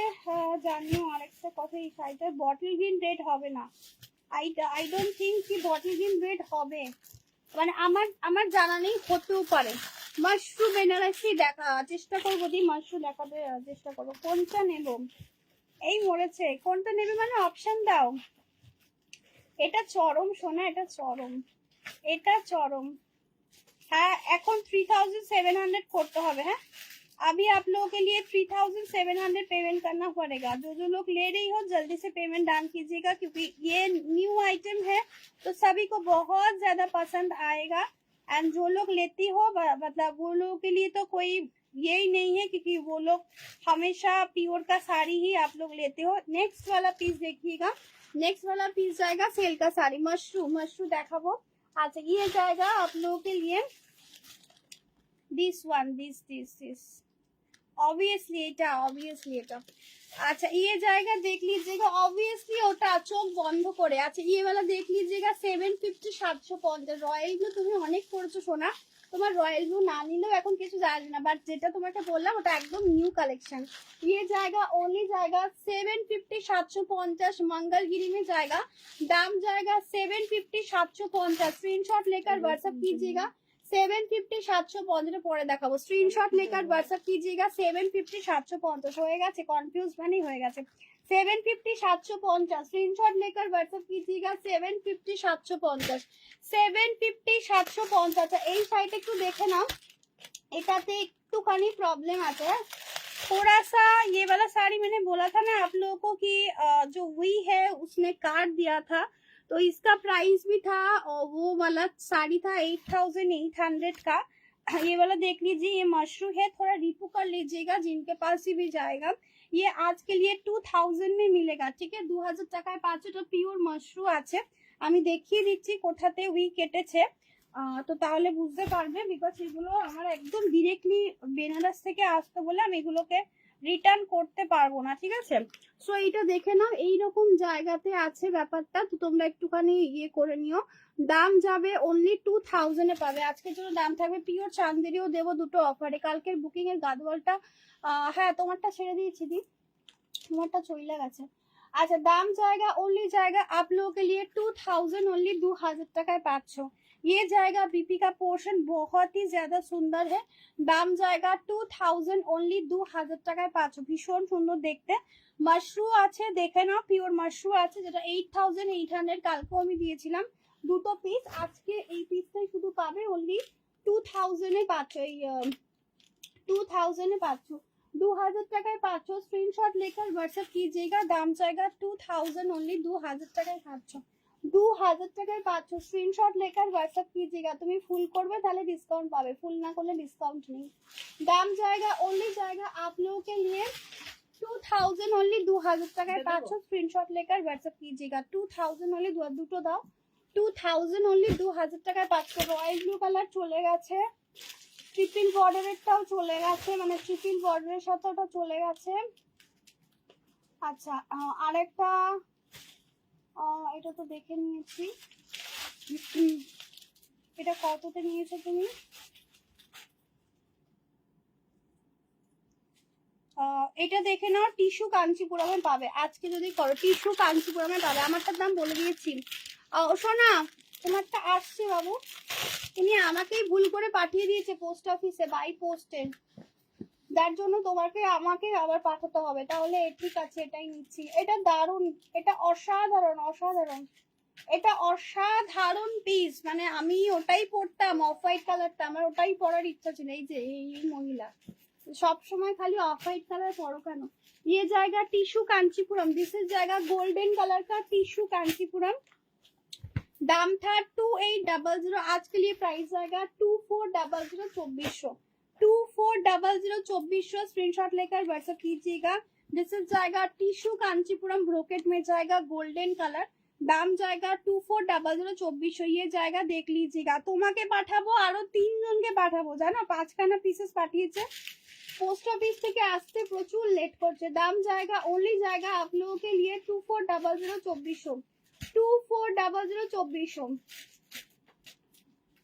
জানিও। আরেকটা কথা, এই শাড়িটার বটল গ্রিন রেড হবে না। আই ডোন্ট থিঙ্ক কি বটল গ্রিন রেড হবে, মানে আমার জানা নেই, হতেও পারে। মাশরুম বেনারসি দেখা চেষ্টা করবো, দি মাশরুম দেখাতে চেষ্টা করবো। কোনটা নেব, এই মরেছে, কোনটা নেবে মানে অপশন দাও। এটা চরম সোনা, এটা চরম, এটা চরম। हाँ এখন 3,700 করতে হবে। হ্যাঁ अभी आप लोगों के लिए 3,700 पेमेंट करना पड़ेगा। जो लोग ले रही हो जल्दी से पेमेंट डाल कीजिएगा, क्योंकि ये न्यू आइटम है तो सभी को बहुत ज्यादा पसंद आएगा। एंड जो लोग लेती हो मतलब वो लोगों के लिए तो कोई यही नहीं है, क्योंकि वो लोग हमेशा प्योर का साड़ी ही आप लोग लेते हो। नेक्स्ट वाला पीस देखिएगा, नेक्स्ट वाला पीस जाएगा सेल का साड़ी। मशरू देखाबो। अच्छा ये जाएगा आप लोगों के लिए दिस वन, दिस ऑब्वियसली এটা। अच्छा ये जाएगा देख लीजिएगा, ऑब्वियसली ওটা চোখ বন্ধ করে। আচ্ছা ये वाला देख लीजिएगा 750, 750। রয়্যাল ব্লু তুমি অনেক করেছো সোনা, তোমার রয়্যাল ব্লু না নিলেও এখন কিছু যায় না, বাট যেটা তোমাকে বললাম ওটা একদম নিউ কালেকশন। ये जाएगा ओनली जाएगा 750, 750। मंगलगिरी में जाएगा, दाम जाएगा 750, 750। स्क्रीनशॉट लेकर व्हाट्सएप कीजिएगा। 750, 750 পরে দেখাবো। স্ক্রিনশট लेकर व्हाट्सएप कीजिएगा। 750, 750 হয়ে গেছে, কনফিউজ মানেই হয়ে গেছে। 750, 750 স্ক্রিনশট लेकर व्हाट्सएप कीजिएगा। 750, 750, 750, 750। আচ্ছা এই সাইড একটু দেখে নাও, এটাতে একটুখানি प्रॉब्लम আছে। थोड़ा सा ये वाला साड़ी मैंने बोला था ना आप लोगों को कि जो हुई है उसने काट दिया था, तो इसका प्राइस भी था, और वो वाला साड़ी था 8,800 का। ये वाला देख लीजिए, ये मशरू है, थोड़ा रिपू कर लीजिएगा जिनके पास ही भी जाएगा। ये आज के लिए 2000 में मिलेगा, ठीक है। 2000 টাকায় পাঁচ। এটা পিওর মশরু আছে, আমি দেখিয়ে দিচ্ছি কোথাতে উই কেটেছে, তো তাহলে বুঝতে পারবে। বিকজ এগুলো আমার একদম ডিরেক্টলি বেনারস থেকে আসতে বলে আমি এগুলোকে রিটার্ন করতে পারবো না, ঠিক আছে। সো এইটা দেখে নাও, এইরকম জায়গাতে আছে ব্যাপারটা, তো তোমরা একটুখানি ইয়ে করে নিও। দাম যাবে অনলি 2000 এ পাবে। আজকের জন্য দাম থাকবে। পিওর চান্দেরিও দেবো দুটো অফারে। কালকের বুকিং এর গাদওয়ালটা হ্যাঁ তোমারটা ছেড়ে দিয়েছি দি, তোমারটা চলে গেছে। আচ্ছা দাম জায়গা ओनली जाएगा आप लोगों के लिए 2000 ओनली, 2000 টাকায় পাচ্ছ। ये जाएगा बीपी का पोर्शन, बहुत ही ज्यादा सुंदर है। दाम जाएगा 2000 ओनली, 2000 টাকায় পাচ্ছ। ভীষণ সুন্দর দেখতে। মাশরু আছে দেখে নাও, পিওর মাশরু আছে, যেটা 8,800 কালকেও আমি দিয়েছিলাম দুটো পিস। আজকে এই পিসটাই শুধু পাবে ओनली 2000 এ পাচ্ছ। এই 2000 এ পাচ্ছ, 2000 টাকায় পাচ্ছ। স্ক্রিনশট लेकर व्हाट्सएप कीजिएगा। দাম জায়গা 2000 ओनली, 2000 টাকায় পাচ্ছ। 2000 টাকায় পাচ্ছ। স্ক্রিনশট लेकर व्हाट्सएप कीजिएगा। তুমি ফুল করবে তাহলে ডিসকাউন্ট পাবে, ফুল না করলে ডিসকাউন্ট নেই। দাম জায়গা ओनली जाएगा आप लोगों के लिए 2000 ओनली, 2000 টাকায় পাচ্ছ। স্ক্রিনশট लेकर व्हाट्सएप कीजिएगा। 2000 ओनली, দুটো দাও। 2000 ओनली, 2000 টাকায় পাচ্ছ। রয়্যাল ব্লু কালার চলে গেছে, ট্রিপল বর্ডারেরটাও চলে গেছে, মানে ট্রিপল বর্ডারের সাথে ওটা চলে গেছে। আচ্ছা আরেকটা, এটা তো দেখে নিয়েছি। এটা কততে নিয়েছো তুমি? এটা দেখে নাও, টিস্যু কাঞ্চিপুরমে পাবে। আজকে যদি করো টিস্যু কাঞ্চিপুরমে পাবে। আমারটার দাম বলে দিয়েছি। শোনা তোমারটা আসছে বাবু, তুমি আমাকেই ভুল করে পাঠিয়ে দিয়েছে পোস্ট অফিসে বাই পোস্টে, যার জন্য তোমাকে আমাকে আবার পাঠাতে হবে। তাহলে ঠিক আছে এটাই নিচ্ছি। এটা দারুণ, এটা অসাধারণ অসাধারণ, এটা অসাধারণ পিস। মানে আমি ওটাই পরতাম, অফ হোয়াইট কালারটা, আমার ওটাই পরার ইচ্ছা ছিল। এই যে এই মহিলা সব সময় খালি অফ হোয়াইট কালার পরো কেন? ये जाएगा टिश्यू कांचीपुरम, दिस इज जाएगा गोल्डन कलर का टिश्यू कांचीपुरम। दाम था 2800, आज के लिए प्राइस आएगा 2400, 2400। 2400 स्क्रीनशॉट लेकर व्हाट्सएप कीजिएगा। दिस इज जाएगा टिश्यू कांचीपुरम ब्रोकेट में जाएगा गोल्डन कलर, दाम जाएगा 2400 ये जाएगा देख लीजिएगा। তোমাকে পাঠাবো আরো 3 জনকে পাঠাবো জানো, 5খানা পিসেস পাঠিয়েছে। পোস্ট অফিস থেকে আসতে প্রচুর লেট করছে। দাম জায়গা ओनली जाएगा आप लोगों के लिए 2400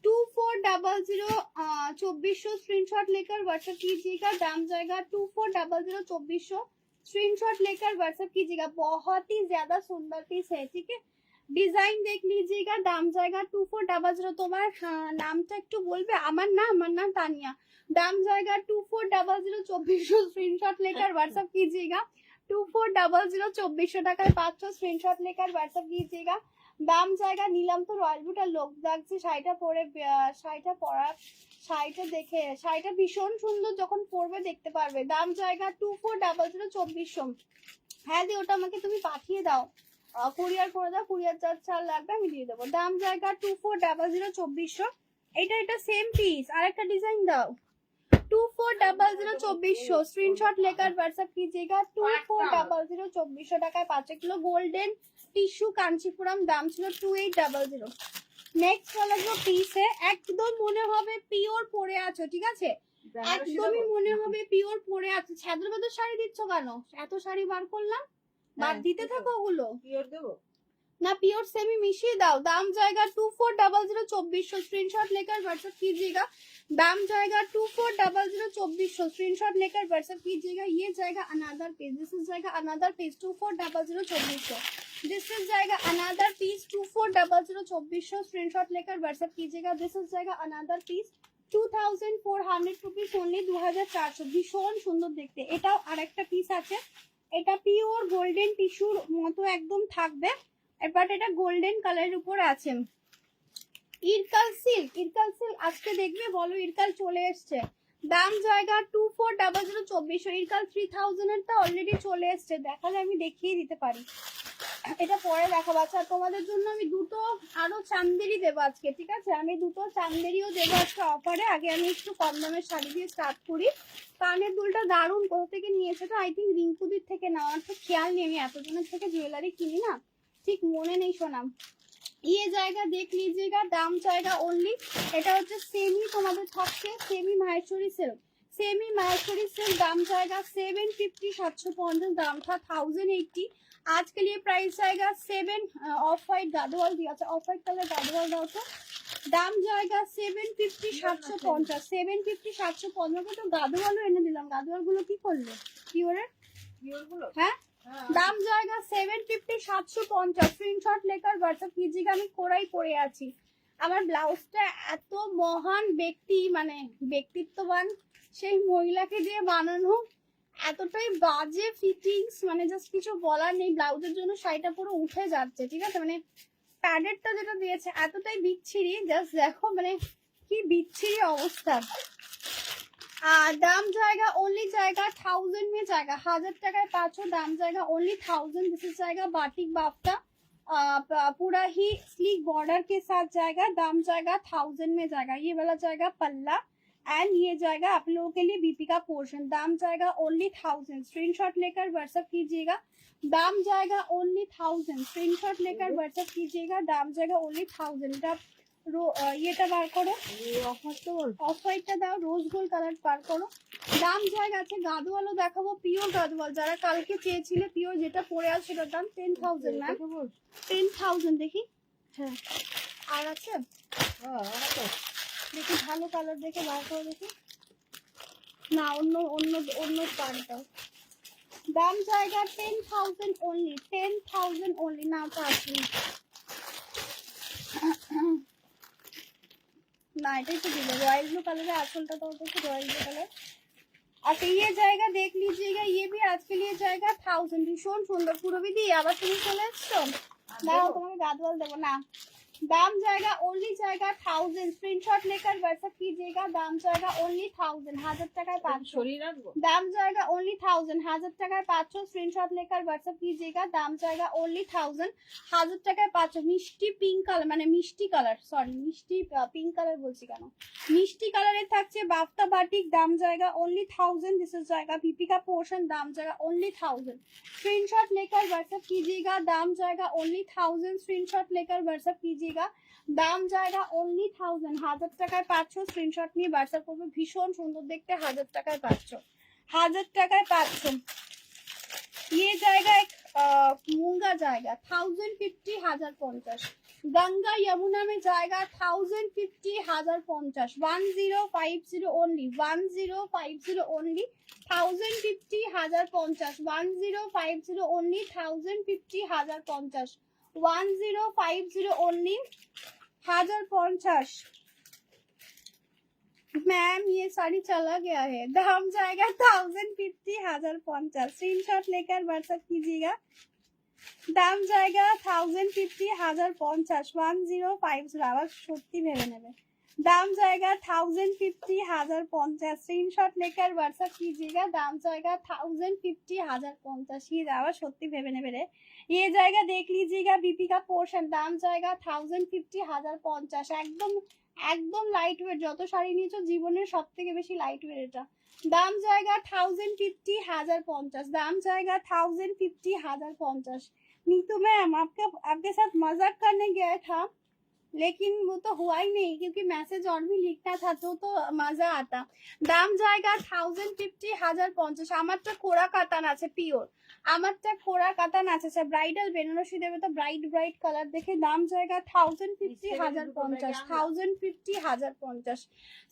2400 स्क्रीनशॉट लेकर व्हाट्सएप कीजिएगा। दाम जाएगा 2400 स्क्रीनशॉट लेकर व्हाट्सएप कीजिएगा। बहुत ही ज्यादा सुंदर पीस है, ठीक है। ডিজাইন দেখ लीजिएगा। দাম जाएगा 2400। তোমার নামটা একটু বলবে? আমার নাম তানিয়া। दाम जाएगा 2400 स्क्रीनशॉट लेकर व्हाट्सएप कीजिएगा। 2400 টাকায় 500 স্ক্রিনশট लेकर व्हाट्सएप कीजिएगा। দাম জায়গা নিলাম তো রয়্যাল ব্লুটা লোক লাগছে, শাড়িটা পরে শাড়িটা দেখে শাড়িটা ভীষণ সুন্দর, যখন পরবে দেখতে পারবে। দাম জায়গা 2400। হ্যাঁ দি ওটা আমাকে তুমি পাঠিয়ে দাও, কুরিয়ার করে দাও, কুরিয়ার চার্জ লাগবে আমি দিয়ে দেবো। দাম জায়গা 2400। এটা সেম পিস, আরেকটা ডিজাইন দাও। 2400 स्क्रीनशॉट लेकर व्हाट्सएप कीजिएगा। 2400 টাকায় 5 কিলো গোল্ডেন টিস্যু কাঞ্চিপুরম, দাম ছিল 2800। নেক্সট वाला जो পিস है একদম মনে হবে পিওর পরে আছো, ঠিক আছে, একদমই মনে হবে পিওর পরে আছো। ছাদর বাদর শাড়ি দিচ্ছ কেন? এত শাড়ি বার করলাম, বাদ দিতে থাকো ওগুলো। পিওর দেবো ना प्योर सेमी मिशिए दाओ। दाम जाएगा 2400 स्क्रीनशॉट लेकर व्हाट्सएप कीजिएगा। दाम जाएगा 2400 स्क्रीनशॉट लेकर व्हाट्सएप कीजिएगा। ये जाएगा अनदर पीस, दिस इज जाएगा अनदर पीस 2400। दिस इज जाएगा अनदर पीस 2400 स्क्रीनशॉट लेकर व्हाट्सएप कीजिएगा। दिस इज जाएगा अनदर पीस 2400 रुपीस ओनली, 2400। ভীষণ সুন্দর দেখতে। এটাও আরেকটা পিস আছে, এটা পিওর গোল্ডেন টিস্যুর মতো একদম থাকবে, বাট এটা গোল্ডেন কালারের উপর আছে। ইরকাল সিল্ক আজকে দেখবে বলো, ইরকাল চলে এসছে। দাম জায়গা 2400। ইরকাল 3000 এরটা অলরেডি চলে এসছে, দেখালে আমি দেখিয়ে দিতে পারি। এটা পরে দেখাবো। আচ্ছা তোমাদের জন্য আমি দুটো আরো চান্দেরি দেবো আজকে, ঠিক আছে, আমি দুটো চান্দেরিও দেবো আজকে অফারে। আগে আমি একটু কম দামের শাড়ি দিয়ে স্টার্ট করি। কানের দুলটা দারুণ, কোথা থেকে নিয়েছে তো, আই থিঙ্ক রিঙ্কুদির থেকে নেওয়া, তো খেয়াল নেই, আমি এতজনের থেকে জুয়েলারি কিনি না, ঠিক মনে নেই সোনাম। ये जाएगा देख लीजिएगा। दाम जाएगा ओनली, এটা হচ্ছে সেমি তোমাদের থাকছে, সেমি মাহেশ্বরী সিল্ক, दाम जाएगा 750 750, दाम था 1080। आज के लिए प्राइस जाएगा 7 ऑफ वाइट गादोवाल दिया, अच्छा ऑफ वाइट कलर गादोवाल दाও তো। दाम जाएगा 750 750, 750 750 কে তো গাদোয়ালও এনে দিলাম। গাদোয়াল গুলো কি করলে পিওরের? পিওর গুলো হ্যাঁ, দাম জায়গা 750 750। স্ক্রিনশট लेकर व्हाट्सएप कीजिएगा। আমি কোরাই পরে আছি, আমার ব্লাউজটা এত মহান ব্যক্তি মানে ব্যক্তিত্ববান সেই মহিলাকে দিয়ে বানানো, এতটাই বাজে ফিটিংস, মানে জাস্ট কিছু বলার নেই। ব্লাউজের জন্য শাড়িটা পুরো উঠে যাচ্ছে, ঠিক আছে, মানে প্যাডেরটা যেটা দিয়েছে এতটাই বিচ্ছিরি, জাস্ট দেখো মানে কি বিচ্ছিরি অবস্থা। दाम जाएगा ओनली जाएगा 1000 में जाएगा, 1000 টাকায় 500। दाम जाएगा ओनली 1000। दिस इज जाएगा बाटिक बाफ्ता, पूरा ही स्लीक बॉर्डर के साथ जाएगा। दाम जाएगा 1000 में जाएगा। ये वाला जाएगा पल्ला एंड ये जाएगा आप लोगों के लिए बीपी का पोर्शन। दाम जाएगा ओनली 1000। स्क्रीनशॉट लेकर व्हाट्सएप कीजिएगा। दाम जाएगा ओनली 1000। स्क्रीनशॉट लेकर व्हाट्सएप कीजिएगा। दाम जाएगा ओनली 1000। এটা বার করো, অফ হোয়াইটটা দাও, রোজ গোল্ড কালার বার করো। দাম জায়গা আছে গাদোয়ালও দেখাবো, পিওর গাদোয়াল যারা কালকে চেয়েছিলে পিওর যেটা পরে আছে সেটার দাম 10,000 না 10,000 দেখি। হ্যাঁ আর আছে দেখি, ভালো কালার দেখে বার করো দেখি, না অন্য অন্য অন্য পার্টটাও। দাম জায়গা 10,000 ओनली, 10,000 ओनली। না ওটা আসেনি ना, এটাই তো দিলে রয়্যাল ব্লू कलर है। आंचलটা तो देखो रॉयल ब्लू कलर। अच्छा ये जाएगा देख लीजिएगा, ये भी आज के लिए जाएगा 1000। ভীষণ সুন্দর পুরো বিধি। আবার তুমি চলে এসছো, দাঁড়াও তোমাকে গাদওয়াল দেবো না, दाम जाएगा ओनली जाएगा 1000, स्क्रीनशॉट लेकर व्हाट्सएप कीजिएगा। दाम जाएगा ओनली 1000, 1000 টাকায় 500। दाम जाएगा ओनली 1000, 1000 টাকায় 500, स्क्रीनशॉट लेकर व्हाट्सएप कीजिएगा। दाम जाएगा ओनली 1000, 1000 টাকায় 500। মিষ্টি পিঙ্ক কালার, মানে মিষ্টি কালার, সরি মিষ্টি পিঙ্ক কালার বলছি কেন, মিষ্টি কালারে থাকছে বাফতা বাটিক। দাম जाएगा ओनली 1000, दिस इज जाएगा बीपी का पोर्शन। दाम जाएगा ओनली 1000, स्क्रीनशॉट लेकर व्हाट्सएप कीजिएगा। दाम जाएगा ओनली 1000, स्क्रीनशॉट लेकर व्हाट्सएप कीजिएगा। दाम जाएगा ओनली 1000, 1000 টাকায় 500, স্ক্রিনশট নিয়ে হোয়াটসঅ্যাপ করবে। ভীষণ সুন্দর দেখতে, 1000 টাকায় 500, 1000 টাকায় 500। ये जाएगा एक मूंगा जाएगा 1050, 1050। गंगा यमुना में जाएगा 1050, 1050, 1050 only, 1050 only, 1050, 1050, 1050 only, 1050, 1050, 1050 only, 1050। Ma'am ये साड़ी चला गया है। दाम जाएगा 1050, 1050, स्क्रीनशॉट लेकर व्हाट्सएप कीजिएगा। दाम जाएगा 1050, 1050, 1050। আবার সত্যি ভেবে নেবে। दाम जाएगा 1050, 1050, स्क्रीनशॉट लेकर व्हाट्सएप कीजिएगा। दाम जाएगा 1050, 1050। ये आवाज সত্যি ভেবে নেবে রে। ये जाएगा देख लीजिएगा बीपी का पोर्शन। दाम जाएगा 1050, 1050। একদম একদম লাইট ওয়েট, যত শাড়ি নিয়েছো জীবনের সব থেকে বেশি লাইট ওয়েট এটা। दाम जाएगा 1050, 1050। दाम जाएगा 1050, 1050। नीतू मैम आपके साथ मजाक करने गया था, लेकिन वो तो हुआ ही नहीं, क्योंकि मैसेज और भी लिखना था तो मजा आता। दाम जाएगा 1050, 1050। আমারটা কোরা কাতান আছে পিওর, আমারটা কোরা কাতান আছে। স্যার ব্রাইডাল বেনারসি দেবে তো ব্রাইট ব্রাইট কালার দেখে। দাম जाएगा 1050, 1050, 1050, 1050।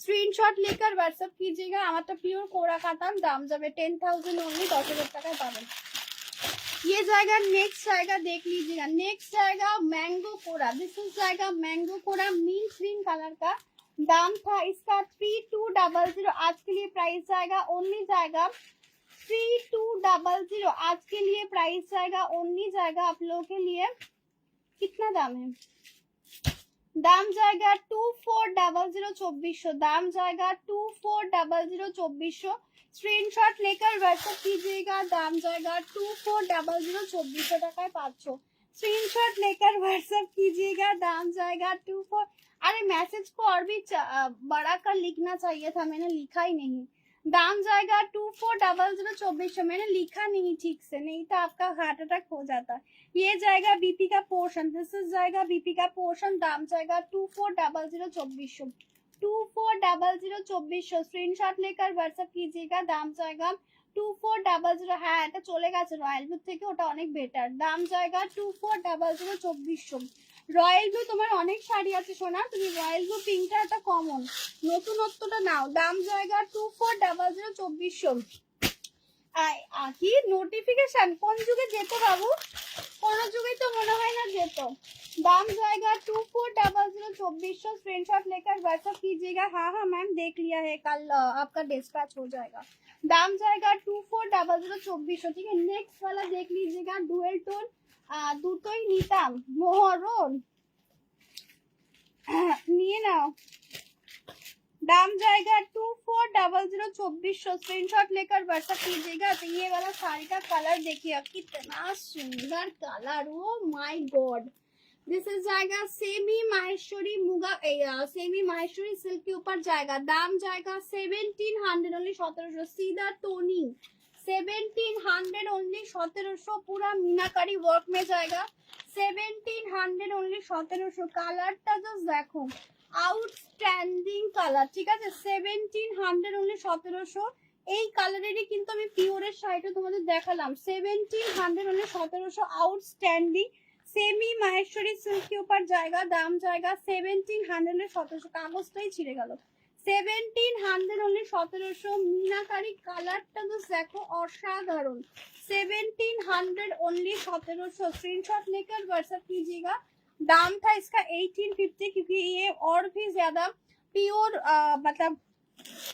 স্ক্রিনশট लेकर व्हाट्सएप कीजिएगा। আমারটা পিওর কোরা কাতান। দাম যাবে 10000 ओनली, 10000 টাকায় পাবেন। ये जाएगा नेक्स्ट जाएगा, देख लीजिएगा। नेक्स्ट जाएगा मैंगो कोरा, दिस इज जाएगा मैंगो कोरा मिंट ग्रीन कलर का। दाम था इसका 3200। आज के लिए प्राइस जाएगा ओनली जाएगा 3200। आज के लिए प्राइस जाएगा ओनली जाएगा आप लोगों के लिए। कितना दाम है? दाम जाएगा 2400, 2400। दाम जाएगा 2400, 2400। स्क्रीनशॉट लेकर व्हाट्सएप कीजिएगा। दाम जाएगा 2400, 2400 টাকায় 500। स्क्रीनशॉट लेकर व्हाट्सएप कीजिएगा। दाम जाएगा 24। अरे मैसेज को और भी बड़ा कर लिखना चाहिए था, मैंने लिखा ही नहीं। दाम जाएगा 2400, 2400। मैंने लिखा नहीं ठीक से, नहीं तो आपका हार्ट अटैक हो जाता। ये जाएगा बीपी का पोर्शन, दिस इज जाएगा बीपी का पोर्शन। दाम जाएगा 2400, 2400, 2400, 2400। स्क्रीनशॉट लेकर व्हाट्सएप कीजिएगा। दाम जाएगा 2400। হ্যাঁ এটা চলে গেছে রয়্যাল ব্লু থেকে, ওটা অনেক বেটার। দাম जाएगा 2400, 2400। রয়্যাল ব্লু তোমার অনেক শাড়ি আছে সোনা, তুমি রয়্যাল ব্লু পিঙ্কটা একটা কমন, নতুনত্বটা নাও। দাম जाएगा 2400, 2400। কি নোটিফিকেশন কোন যুগে যেত বাবু? কোন যুগে তো মনে হয় না যেত। दाम जाएगा 2400, 2400। स्क्रीनशॉट लेकर व्हाट्सएप कीजिएगा। हाँ हाँ मैम देख लिया है, कल आपका डिस्पैच हो जाएगा। दाम जाएगा 2400, 2400। ठीक है, नेक्स्ट वाला देख लीजिएगा। डुअल टोन দুটোই নিতাম, মোহরন নিয়ে নাও। दाम जाएगा 2400, 2400। स्क्रीनशॉट लेकर व्हाट्सएप कीजिएगा। तो ये वाला साड़ी का कलर देखिए, कितना सुंदर colour, oh my God. This is जाएगा semi Maheshwari muga, semi Maheshwari silk के ऊपर जाएगा। दाम जाएगा 1700 ओनली, 1700। सीधा टोनिंग 1700 ओनली, 1700। पूरा मीनाकारी वर्क में जाएगा। 1700 ओनली, 1700। কালারটা জাস্ট দেখো, আউটস্ট্যান্ডিং কালার। ঠিক আছে, 1700 ওনলি, 1700। এই কালারেরই কিন্তু আমি পিওরের শাড়িটা তোমাদের দেখালাম। 1700 only, 1700। Outstanding semi Maheshwari silk के ऊपर जाएगा। दाम जाएगा 1700, 1700। কাগজটাই ছিঁড়ে গেল। 1700 ওনলি, 1700। मीनाकारी কালারটা জাস্ট দেখো, অসাধারণ। 1700 ओनली, 1700। स्क्रीनशॉट लेकर व्हाट्सएप कीजिएगा। दाम था इसका 1850, क्योंकि ये और भी ज्यादा प्योर मतलब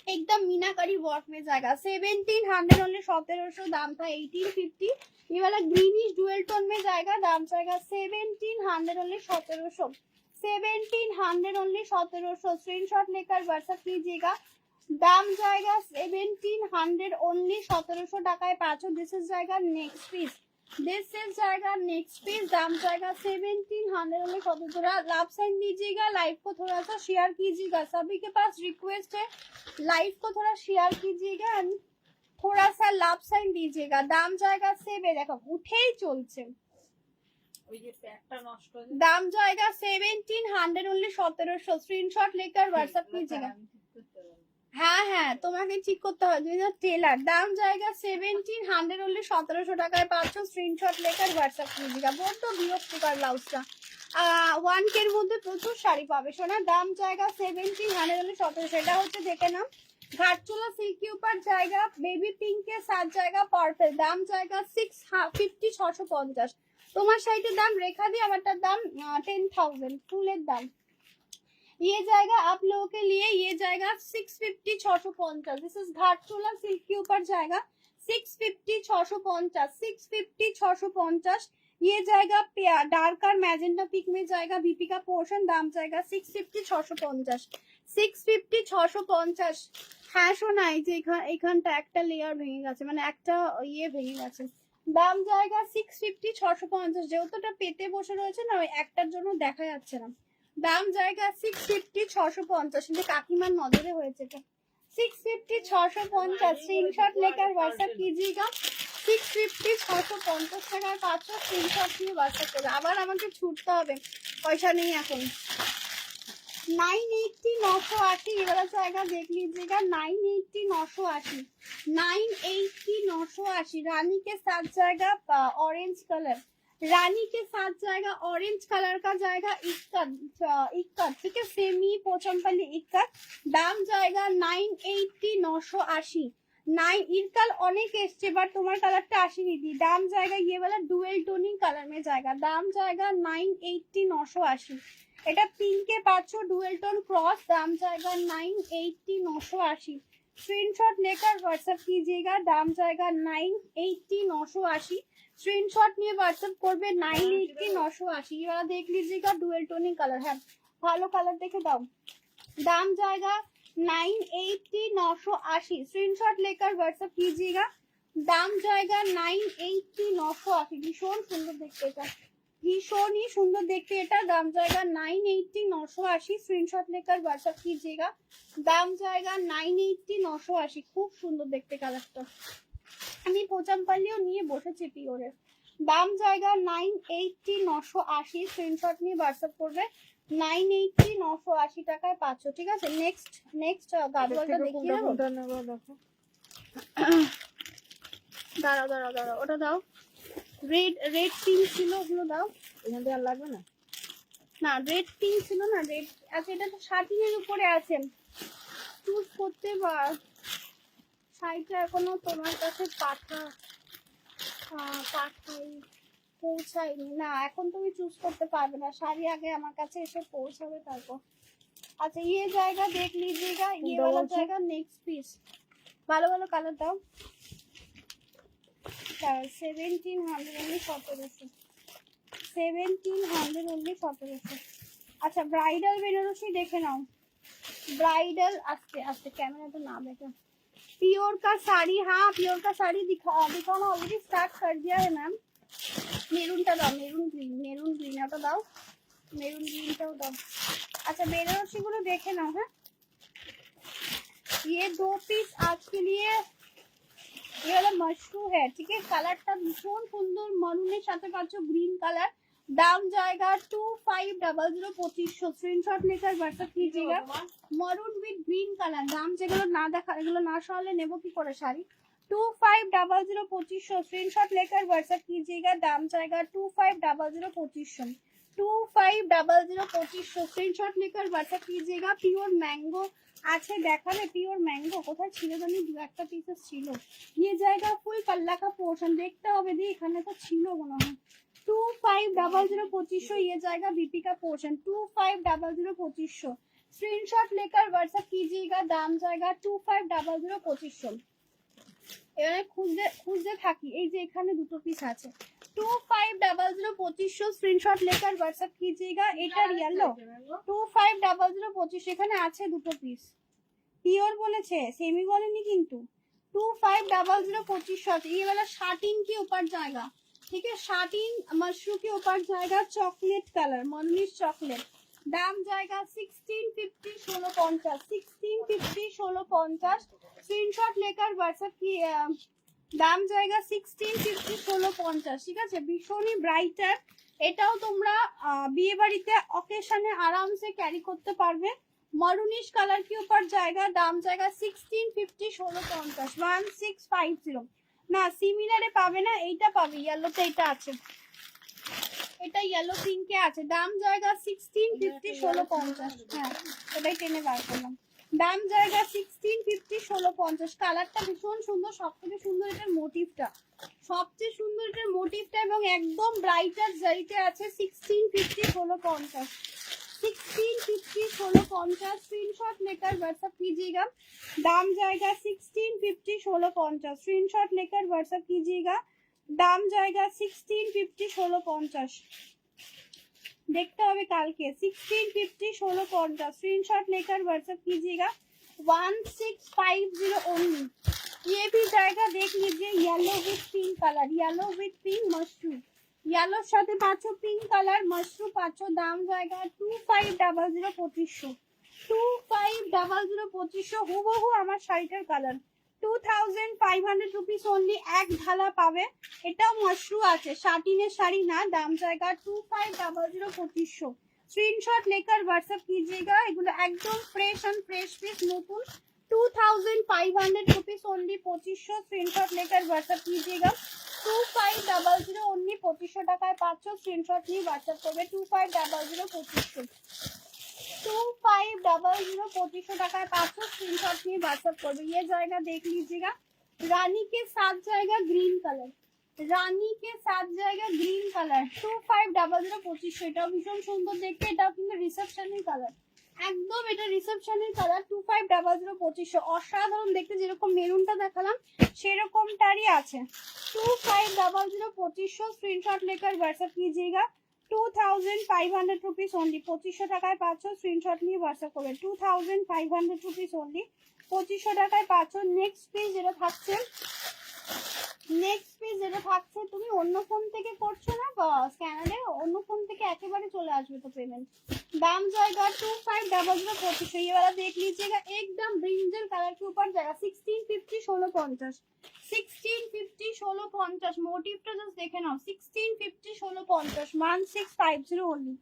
एकदम मीनाकारी वर्क में जाएगा। 1700 ओनली, 1700। दाम था 1850। ये वाला ग्रीनिश डुअल टोन में जाएगा। दाम जाएगा 1700 ओनली, 1700। 1700 ओनली 1700 स्क्रीनशॉट लेकर व्हाट्सएप कीजिएगा। दाम जाएगा 1700 ओनली 1700 টাকায় পাঁচো। दिस इज जाएगा नेक्स्ट पीस, दिस इज जाएगा नेक्स्ट पीस। दाम जाएगा 1700 ओनली 1700। लाभ साइन दीजिएगा, लाइव को थोड़ा सा शेयर कीजिएगा। सभी के पास रिक्वेस्ट है, लाइव को थोड़ा शेयर कीजिएगा एंड थोड़ा सा लाभ साइन दीजिएगा। दाम जाएगा सेवे, देखो उठेই চলছে। दाम जाएगा 1700 ओनली 1700 स्क्रीनशॉट लेकर व्हाट्सएप कीजिएगा। হ্যাঁ হ্যাঁ তোমাকে ঠিক করতে হবে, তুমি তো টেলার। দাম জায়গা 1700 ओनली 1700 টাকায় পাচ্ছ। স্ক্রিনশট লেখার হোয়াটসঅ্যাপ कीजिएगा। বড্ড বিরক্তিকর ব্লাউজটা। 1K এর মধ্যে প্রচুর শাড়ি পাবে সোনা। দাম জায়গা 1700 ओनली 1700। এটা হচ্ছে দেখে নাও घाटचोला सिल्क के ऊपर जाएगा बेबी पिंक के साथ जाएगा पर्पल। दाम जाएगा 650 650। তোমার শাড়িটার দাম রেখা দিয়ে আমারটার দাম 10,000 ফুলের দাম। ये जाएगा आप लोगों के लिए, ये जाएगा 650 650। दिस इज घाटचोला सिल्क के ऊपर जाएगा 650 650 650 650। ये जाएगा डार्कर मैजेंटा पिक में जाएगा बीपी का पोर्शन। दाम जाएगा 650 650 650 650। হ্যাঁ শোনা এই যে এখানটা একটা লেয়ার ভেঙে গেছে, মানে একটা ইয়ে ভেঙে গেছে। দাম জায়গা 650 650। যেহেতুটা পেতে বসে রয়েছে না, ওই একটার জন্য দেখা যাচ্ছে না। দাম জায়গা 650 650। কিন্তু কাকিমার নজরে হয়েছে এটা। 650 650 स्क्रीनशॉट लेकर व्हाट्सएप कीजिएगा। 650 650 টাকায় 500 স্ক্রিনশট নিয়ে व्हाट्सएप করবে। আবার আমাকে ছুটতে হবে, পয়সা নেই এখন। 980 980 ये वाला जाएगा देख लीजिएगा। 980 980 980 980। रानी के साथ जाएगा ऑरेंज कलर, रानी के साथ जाएगा ऑरेंज कलर का जाएगा इक्कत ठीक है, सेमी पोचमपल्ली इक्कत। दाम जाएगा 980 980। 9 इरकाल অনেক এসছে বাট তোমার কালারটা আসেনি দি। দাম जाएगा ये वाला डुअल टोनिंग कलर में जाएगा। दाम जाएगा 980 980। এটা পিঙ্কে পাচ্ছ ডুয়েল টোন ক্রস। দাম जाएगा 980 980। स्क्रीनशॉट लेकर व्हाट्सएप कीजिएगा। दाम जाएगा 980 980। स्क्रीनशॉट নিয়ে व्हाट्सएप করবে 980 980। ये वाला देख लीजिएगा डुअल टोनिंग कलर है, ভালো কালার দেখে দাও। दाम जाएगा 980 980। स्क्रीनशॉट लेकर व्हाट्सएप कीजिएगा। दाम जाएगा 980 980। ভীষণ সুন্দর দেখতে এটা, ভীষণই সুন্দর দেখতে এটা। দাম जाएगा 980 980। स्क्रीनशॉट लेकर व्हाट्सएप कीजिएगा। दाम जाएगा 980 980। খুব সুন্দর দেখতে কালারটা। আমি পোচামপাল্লিও নিয়ে বসেছি পিওরের। দাম जाएगा 980 980। স্ক্রিনশট নিয়ে হোয়াটসঅ্যাপ করবে। 980 980 টাকায় পাচ্ছ। ঠিক আছে, নেক্সট গাদওয়ালটা দেখিয়ে দেবো। দাঁড়াও দাঁড়াও দাঁড়াও, ওটা দাও। রেড পিঙ্ক ছিল, ওগুলো দাও। এখান থেকে আর লাগবে না, না রেড পিঙ্ক ছিল না, রেড। আচ্ছা এটা তো শার্টিং এর উপরে আছে, চুজ করতে পার। শাড়িটা এখনো তোমার কাছে পৌঁছায়নি না, এখন তুমি চুজ করতে পারবে না। শাড়ি আগে আমার কাছে এসে পৌঁছাবে তারপর। আচ্ছা ये जाएगा देख लीजिएगा। ये वाला जाएगा नेक्स्ट पीस। ভালো ভালো কালার দাও। 1700 ओनली 1700। 1700 ओनली 1700। अच्छा ब्राइडल बेनारसी देखे नाओ। ब्राइडल आस्ते आस्ते कैमरा तो ना देखो। प्योर का साड़ी, हाँ प्योर का साड़ी दिखाना ऑलरेडी स्टार्ट कर दिया है मैम। মেরুনটা দাও, মেরুন গ্রিন ওটা দাও, মেরুন গ্রিনটাও দাও। আচ্ছা বেনারসি গুলো দেখে নাও। হ্যাঁ ये 2 पीस आज के लिए। ये वाला मशरू है ठीक है, কালারটা ভীষণ সুন্দর, মরুনের সাথে পাচ্ছ গ্রিন কালার। दाम जाएगा 2500 2500। स्क्रीनशॉट लेकर व्हाट्सएप कीजिएगा। Maroon with green colour. दाम যেগুলো না দেখা, এগুলো না সরালে নেব কি করে শাড়ি। 2500 2500। स्क्रीनशॉट लेकर व्हाट्सएप कीजिएगा। दाम जाएगा 2500 2500। 2500 2500। स्क्रीनशॉट लेकर व्हाट्सएप कीजिएगा। प्योर मैंगो আছে দেখাবে, পিওর ম্যাঙ্গো কোথায় ছিল জানি, দু একটা পিসেস ছিল। ये जाएगा फुल पल्ला का पोर्शन, देखते হবে দি এখানে তো ছিল মনে হয়। 2500 2500। ये जाएगा बीपी का पोर्शन। 2500 2500। स्क्रीनशॉट लेकर व्हाट्सएप कीजिएगा। दाम जाएगा 2500 2500। এবারে খুঁজতে থাকি, এই যে এখানে দুটো পিস আছে। 2500 স্ক্রিনশট লেকার হোয়াটসঅ্যাপ कीजिएगा। এটার ইয়েলো 2500 এখানে আছে দুটো পিস। পিওর বলেছে, সেমি বলেনি কিন্তু। 2500 আছে। ये वाला शार्टिन के ऊपर जाएगा, ठीक है। शार्टिन मशरू के ऊपर जाएगा, चॉकलेट कलर मॉर्निश चॉकलेट। दाम जाएगा 1650 1650 1650 1650। स्क्रीनशॉट लेकर व्हाट्सएप की দাম জায়গা 1650 1650, ঠিক আছে। ভীষণই ব্রাইটার, এটাও তোমরা বিয়ে বাড়িতে অকেশনে আরামসে ক্যারি করতে পারবে। মরুনিশ কালার কি উপর জায়গা, দাম জায়গা 1650 1650 1650। না সিমিলারে পাবে না, এইটা পাবে, ইয়েলোতে এটা আছে, এটা ইয়েলো পিঙ্কে আছে। দাম জায়গা 1650 1650। হ্যাঁ এটাই টেনে বার করলাম। দাম জায়গা 1650 1650। কালারটা ভীষণ সুন্দর, সবথেকে সুন্দর এটার মোটিভটা, সবচেয়ে সুন্দর এটার মোটিভটা, এবং একদম ব্রাইটার জারিতে আছে। 1650 1650 1650 1650। स्क्रीनशॉट लेकर व्हाट्सएप कीजिएगा। दाम जाएगा 1650 1650। स्क्रीनशॉट लेकर व्हाट्सएप कीजिएगा। दाम जाएगा 1650 1650। देखते হবে কালকে 1650 1650। स्क्रीनशॉट लेकर व्हाट्सएप कीजिएगा। 1650 ओनली। ये भी जाएगा, देख लीजिए, yellow with pink colour, yellow with pink mashru, येलोर সাথে পাচ্ছ পিঙ্ক কালার মশরু পাচ্ছ। দাম জায়গা 2500 2500 2500 2500। হুবহু আমার শাড়িটার কালার। 2500 রুপিস অনলি, এক ঢালা পাবে। এটাও মশরু আছে, শাটিনের শাড়ি না। দাম জায়গা 2500 2500। স্ক্রিনশট लेकर व्हाट्सएप कीजिएगा। এগুলো একদম ফ্রেশ এন্ড ফ্রেশ পিস, নতুন। 2500 রুপিস অনলি 2500। স্ক্রিনশট लेकर व्हाट्सएप कीजिएगा। 2500 অনলি 2500 টাকায় পাচ্ছ। স্ক্রিনশট নিয়ে হোয়াটসঅ্যাপ করবে। 2500 2500 2500 2500 টাকায় পাচ্ছ। स्क्रीनशॉट নিয়ে হোয়াটসঅ্যাপ করবে। ये जाएगा, देख लीजिएगा, रानी के साथ जाएगा ग्रीन कलर, रानी के साथ जाएगा ग्रीन कलर। 2500 2500। এটাও ভীষণ সুন্দর দেখতে, এটাও কিন্তু রিসেপশনের কালার, একদম এটা রিসেপশনের কালার। 2500 2500। অসাধারণ দেখতে, যেরকম মেরুনটা দেখালাম সেরকমটারই আছে। 2500 2500। स्क्रीनशॉट लेकर व्हाट्सएप कीजिएगा। 2500 রুপিস অনলি 2500 টাকায় পাচ্ছ। স্ক্রিনশট নিয়ে হোয়াটসঅ্যাপ করবে। 2500 রুপিস অনলি 2500 টাকায় পাচ্ছ। নেক্সট পেজ যেটা থাকছে, নেক্সট পেজ যেটা থাকছে, তুমি অন্য ফোন থেকে করছো না বা স্ক্যানারে, অন্য ফোন থেকে একেবারে চলে আসবে তো পেমেন্ট। दाम जाएगा 2500 2500। ये वाला देख लीजिएगा, एकदम ब्रिंजल कलर के ऊपर जाएगा। 1650 1650 1650 1650। मोटिवটা জাস্ট দেখে নাও। 1650 1650 1650 ओनली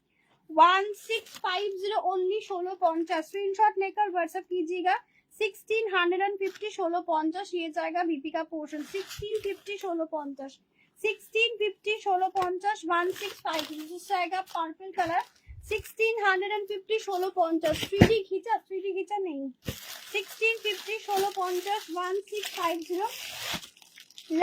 1650 ओनली 1650। स्क्रीनशॉट लेकर व्हाट्सएप कीजिएगा। 1650 1650। ये जाएगा बीपी का पोर्शन। 1650 1650 1650 1650 1650। ये जाएगा पर्पल कलर। 1650 1650। 3D खींचा नहीं। 1650 1650 1650।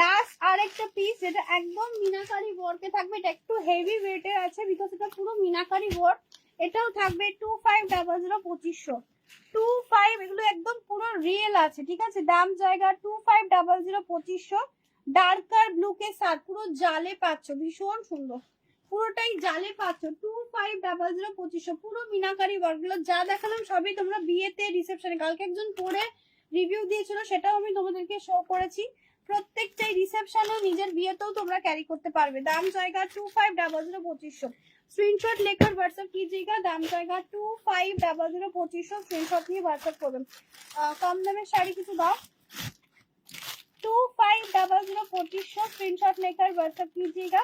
লাস্ট আরেকটা পিস, যেটা একদম মিনাকারি ওয়ার্কে থাকবে। এটা একটু হেভি ওয়েটের আছে, বিকজ এটা পুরো মিনাকারি ওয়ার্ক। এটাও থাকবে 2500 2500 25। এগুলো একদম পুরো রিয়েল আছে, ঠিক আছে। দাম জায়গা 2500 2500। ডার্কার ব্লু কে সাথ পুরো জালে পাচ্ছ, ভীষণ সুন্দর, পুরোটাই জালে পাচ্ছ। 2500 2500। পুরো মিনাকারি ওয়ার্কগুলো যা দেখালাম সবই তোমরা বিয়েতে, রিসেপশনে, কালকে একজন পরে রিভিউ দিয়েছিল, সেটাও আমি তোমাদেরকে শো করেছি। প্রত্যেকটাই রিসেপশনও নিজের বিয়েতেও তোমরা ক্যারি করতে পারবে। দাম জায়গা 2500 2500। স্ক্রিনশট लेकर व्हाट्सएप कीजिएगा। দাম জায়গা 2500 2500। স্ক্রিনশট নিয়ে হোয়াটসঅ্যাপ করবেন। কম দামের শাড়ি কিছু দাও। 2500 2500। स्क्रीनशॉट लेकर व्हाट्सएप कीजिएगा।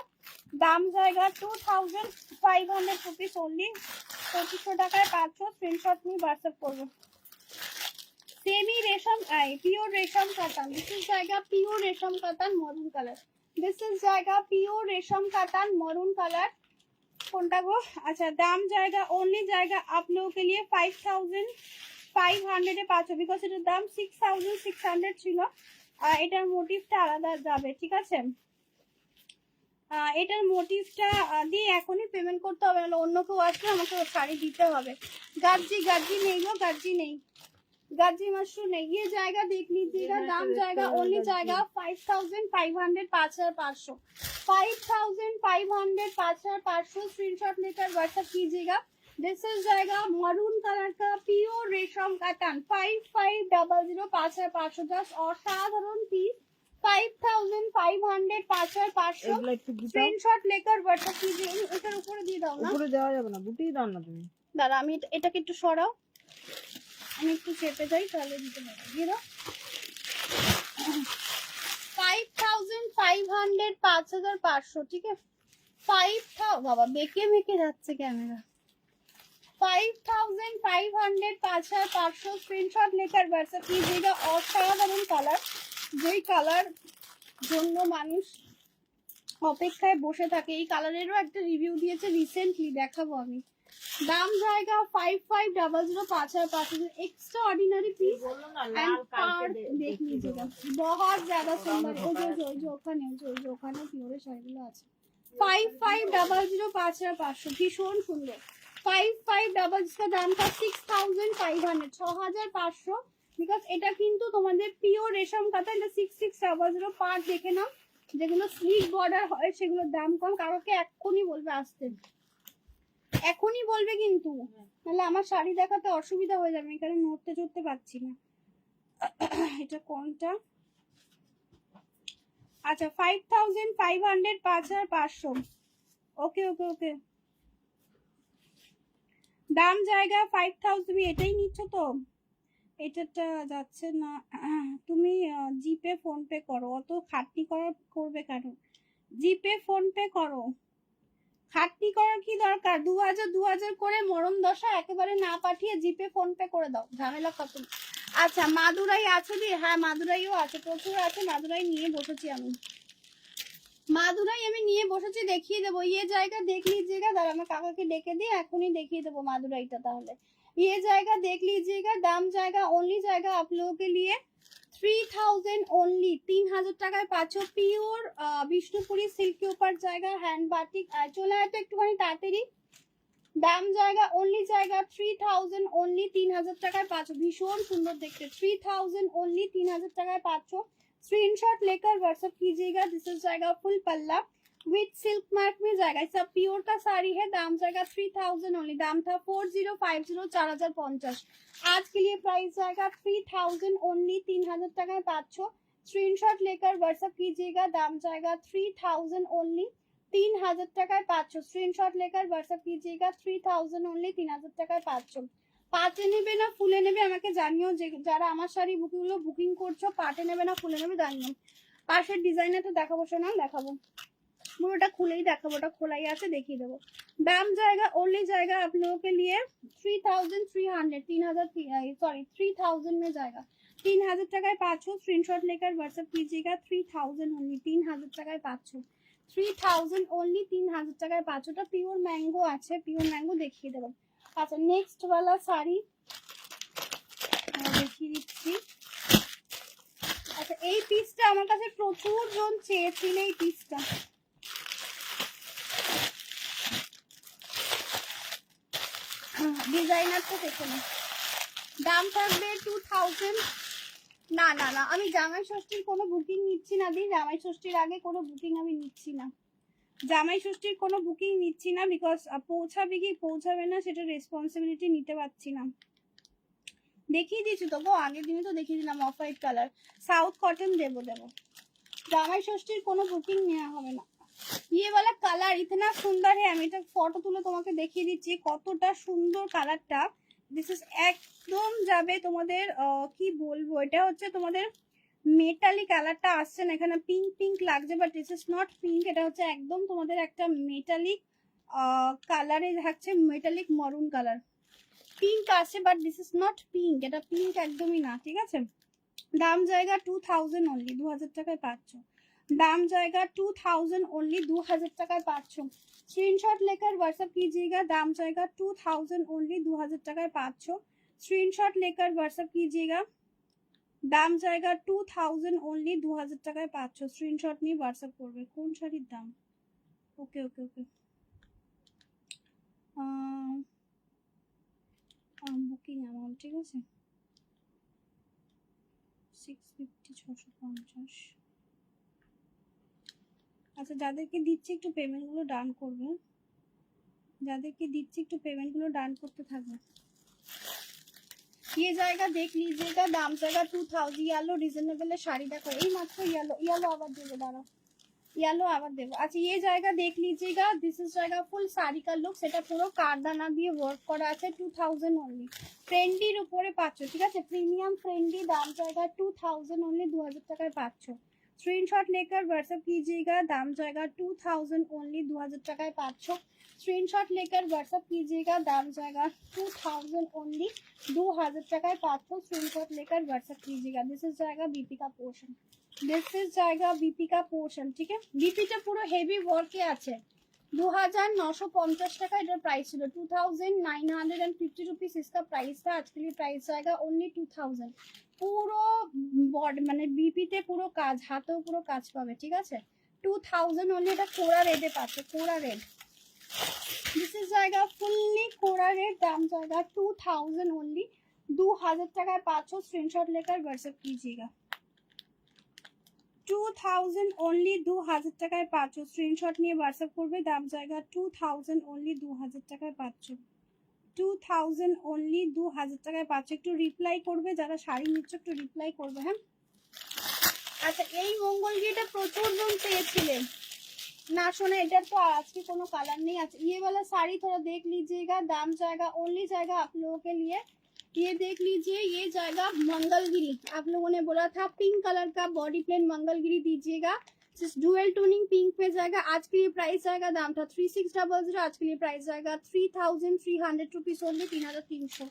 दाम जाएगा 2500 रुपीस ओनली 2500 টাকায় পাচ্ছ। স্ক্রিনশট নিয়ে হোয়াটসঅ্যাপ করবে। सेमी रेशम प्योर रेशम कटन। दिस इज जाएगा प्योर रेशम कटन मरून कलर। दिस इज जाएगा प्योर रेशम कटन मरून कलर। কোনটা গো? আচ্ছা দাম জায়গা ओनली जाएगा आप लोगों के लिए 5500 এ পাচ্ছ, বিকজ এটার দাম 6600 ছিল। এটার মোটিভটা আলাদা যাবে, ঠিক আছে। এটার মোটিভটা দিয়ে এখনই পেমেন্ট করতে হবে, নাহলে অন্য কেউ আসলে আমাকে শাড়ি দিতে হবে। গার্জি নেই গো, গার্জি নেই। गाजी मशरूम नहीं, ये जाएगा देख लीजिएगा, दाम जाएगा ओनली जाएगा 5500, 5500, 5500, 5500। स्क्रीनशॉट लेकर व्हाट्सएप कीजिएगा। दिस इज जाएगा मरून कलर का प्योर रेशम कॉटन 5500, 5500 जस्ट और साधारण पीस 5500, 5500। স্ক্রিনশট लेकर व्हाट्सएप कीजिए। এটার উপরে দিয়ে দাও না, উপরে দেওয়া যাবে না, গুটিয়ে দাও না তুমি। দাঁড়া আমি এটাকে একটু সরাও, আমি একটু চেপে যাই তাহলে দিতে পারবো। দিয়ে দাও 5500, 5500 ঠিক আছে। 5000 বাবা বেঁকে বেঁকে যাচ্ছে ক্যামেরা। 5500, 5500। স্ক্রিনশট लेकर व्हाट्सएप कीजिएगा। অসাধারণ কালার, যেই কালার জন্য মানুষ অপেক্ষায় বসে থাকে। এই কালারেরও একটা রিভিউ দিয়েছে রিসেন্টলি, দেখাবো আমি। দাম জায়গা 5500, 5500। Extraordinary piece and part देख लीजिएगा, बहुत ज्यादा सुंदर। जो ওখানে ওখানে পিওরে শাড়িগুলো আছে 5500, 5500 ভীষণ সুন্দর। 5500 इसका दाम था 6500, 6500 বিকজ এটা কিন্তু তোমাদের পিওর রেশম কাঁথা। এটা 6600 পার্ট দেখে নাও। যেগুলো স্লিক বর্ডার হয় সেগুলোর দাম কম। কারোকে এক্ষুনি বলবে আসতে, এখনই বলবে কিন্তু, নাহলে আমার শাড়ি দেখাতে অসুবিধা হয়ে যাবে, এখানে নড়তে চড়তে পারছি না। এটা কোনটা? আচ্ছা 5500, 5500। ওকে ওকে ওকে, দাম জায়গা 5000। তুমি এটাই নিচ্ছ তো? এটাটা যাচ্ছে না। তুমি জিপে ফোন পে করো, অত খাটনি করবে কেন? জিপে ফোন পে করো, খাটনি করার কি দরকার? 2000 করে মরম দশা একেবারে না পাঠিয়ে জিপে ফোন পে করে দাও, ঝামেলা কত। আচ্ছা মাদুরাই আছে দি? হ্যাঁ মাদুরাইও আছে, প্রচুর আছে। মাদুরাই নিয়ে বসেছি আমি, মাদুরাই আমি নিয়ে বসেছি, দেখিয়ে দেবো। ইয়ে জায়গা देख लीजिएगा, দাঁড়া আমার কাকাকে ডেকে দিয়ে এখনই দেখিয়ে দেবো মাদুরাইটা। তাহলে ये जाएगा देख लीजिएगा, दाम जाएगा ओनली जाएगा आप लोगों के लिए 3000 ओनली, 3000 টাকায় পাচ্ছ পিওর বিষ্ণুপুরি সিল্ক के ऊपर जाएगा हैंड बाटिक। চলে আয় তো একটুখানি তাড়াতাড়ি। দাম জায়গা ओनली जाएगा 3000 ओनली, 3000 টাকায় পাচ্ছ। ভীষণ সুন্দর দেখতে, 3000 ओनली, 3000 টাকায় পাচ্ছ। स्क्रीनशॉट लेकर व्हाट्सएप कीजिएगा। दिस इज जाएगा फुल पल्ला विथ सिल्क मार्क में जाएगा। सब प्योर का साड़ी है, दाम जाएगा 3000 ओनली। दाम था 4050, 4050। आज के लिए प्राइस जाएगा 3000 ओनली, 3000 টাকায় পাচ্ছ। स्क्रीनशॉट लेकर व्हाट्सएप कीजिएगा। दाम जाएगा 3000 ओनली, 3000 টাকায় পাচ্ছ। स्क्रीनशॉट लेकर व्हाट्सएप कीजिएगा। 3000 ओनली, 3000 টাকায় পাচ্ছ। পাটে নেবে না ফুলে নেবে আমাকে জানিও। যে যারা আমার শাড়ি বুকিংগুলো বুকিং করছো, পাটে নেবে না ফুলে নেবে জানিও। পাশের ডিজাইনটা তো দেখাবো শোনা, দেখাবো পুরোটা খুলেই দেখাবো, ওটা খোলাই আছে দেখিয়ে দেবো। दाम जाएगा ओनली जाएगा आप लोगों के लिए 3300, 3000 में जाएगा। 3000 টাকায় পাচ্ছ। স্ক্রিনশট लेकर व्हाट्सएप कीजिएगा। 3000 ओनली, 3000 টাকায় পাচ্ছ। 3000 ओनली, 3000 টাকায় পাচ্ছ। ওটা পিওর ম্যাঙ্গো আছে, পিওর ম্যাঙ্গো দেখিয়ে দেবো। আচ্ছা নেক্সট वाला শাড়ি দেখিয়ে দিচ্ছি। আচ্ছা এই পিসটা আমার কাছে প্রচুর জন চেয়েছিল, এই পিসটা ডিজাইনার তো দেখে না। দাম থাকবে 2000। না না না, আমি জামাই ষষ্ঠীর কোনো বুকিং নিচ্ছি না দি, জামাই ষষ্ঠীর আগে কোনো বুকিং আমি নিচ্ছি না। জামাই ষষ্ঠীর কোনো বুকিং নিচ্ছি না, বিকজ পৌঁছাবে কি পৌঁছাবে না সেটা রেসপন্সিবিলিটি নিতে পারছি না। দেখিয়ে দিচ্ছি তো গো, আগের দিনে তো দেখিয়ে দিলাম off white colour, south cotton দেবো। জামাই ষষ্ঠীর কোনো বুকিং নেওয়া হবে না। ये वाला কালার ইতনা সুন্দর है, আমি এটা ফটো তুলে তোমাকে দেখিয়ে দিচ্ছি কতটা সুন্দর কালারটা। দিস ইজ একদম যাবে তোমাদের কি বলবো, এটা হচ্ছে তোমাদের মেটালিক কালারটা আসছে না, এখানে পিঙ্ক পিঙ্ক লাগছে, but this is not pink. এটা হচ্ছে একদম তোমাদের একটা মেটালিক কালারে থাকছে, মেটালিক মরুন কালার। পিঙ্ক আছে but this is not pink, এটা পিঙ্ক একদমই না, ঠিক আছে। দাম জায়গা 2000 ओनली, 2000 টাকায় পাচ্ছ। दाम जाएगा 2000 ओनली, 2000 টাকায় পাচ্ছ। স্ক্রিনশট लेकर व्हाट्सएप कीजिएगा। दाम जाएगा 2000 ओनली, 2000 টাকায় পাচ্ছ। স্ক্রিনশট लेकर व्हाट्सएप कीजिएगा। दाम जाएगा 2000 ओनली, 2000 টাকায় পাচ্ছ। স্ক্রিনশট নিয়ে হোয়াটসঅ্যাপ করবে কোন শাড়ির দাম। ওকে ওকে ওকে, বুকিং অ্যামাউন্ট ঠিক আছে। 650 650। আচ্ছা যাদেরকে দিচ্ছি একটু পেমেন্টগুলো ডান করবে, যাদেরকে দিচ্ছি একটু পেমেন্টগুলো ডান করতে থাকবে। ये जाएगा देख लीजिएगा, दाम जाएगा 2000। येलो रिजनेबल है শাড়ি দেখো, এই মাত্র येलो येलो আবার দেবো, দাঁড়াও येलो আবার দেবো। আচ্ছা ये जाएगा देख लीजिएगा, दिस इज जाएगा ফুল শাড়ি का লুক, সেটা পুরো কারদানা দিয়ে ওয়ার্ক করা আছে, 2000 অনলি। ট্রেন্ডির উপরে পাচ্ছ, ঠিক আছে, প্রিমিয়াম ট্রেন্ডি, দাম जाएगा 2000 অনলি, 2000 টাকায় পাচ্ছ। স্ক্রিনশট लेकर व्हाट्सएप कीजिएगा, दाम जाएगा 2000 ओनली, 2000 টাকায় পাচ্ছ। स्क्रीनशॉट लेकर व्हाट्सएप कीजिएगा, दाम जाएगा 2000 ओनली, 2000 টাকায় পাচ্ছ। स्क्रीनशॉट लेकर व्हाट्सएप कीजिएगा। दिस इज जाएगा बीपी का पोर्शन, दिस इज जाएगा बीपी का पोर्शन, ठीक है। बीपीটা পুরো হেভি ওয়ার্কে আছে, 2950 টাকা এটার প্রাইস ছিল, 2950 रुपीस इसका प्राइस था। आज के लिए प्राइस जाएगा ओनली 2000। পুরো বডি মানে বিপিতে পুরো কাজ, হাতেও পুরো কাজ পাবে, ঠিক আছে। 2000 অনলি, এটা কোরা রেডে পাচ্ছ, কোরা রেড। दिस इज जाएगा फुल्ली कोरा रेट, दाम जाएगा 2000 ओनली, 2000 টাকায় পাচ্ছ। स्क्रीनशॉट लेकर व्हाट्सएप कीजिएगा, 2000 ओनली, 2000 টাকায় পাচ্ছ। স্ক্রিনশট নিয়ে হোয়াটসঅ্যাপ করবে, দাম জায়গা 2000 ओनली, 2000 টাকায় পাচ্ছ। 2000 ओनली, 2000 টাকায় পাচ্ছ। একটু রিপ্লাই করবে, যারা শাড়ি নিচ্ছ একটু রিপ্লাই করবে, হ্যাঁ। আচ্ছা এই মঙ্গলগিরিটা প্রচুর জন পেয়েছিলেন ना, सोना इधर तो आज की कोनो कलर नहीं। अच्छा ये वाला साड़ी थोड़ा देख लीजिएगा, दाम जाएगा ओनली, जाएगा आप लोगों के लिए, ये देख लीजिए, ये जाएगा मंगलगिरी। आप लोगों ने बोला था पिंक कलर का बॉडी प्लेन मंगलगिरी दीजिएगा, डुअल टोनिंग पिंक पे जाएगा। आज के लिए प्राइस जाएगा, दाम था 3600, आज के लिए प्राइस जाएगा 3300 रुपीस ओनली, 3300,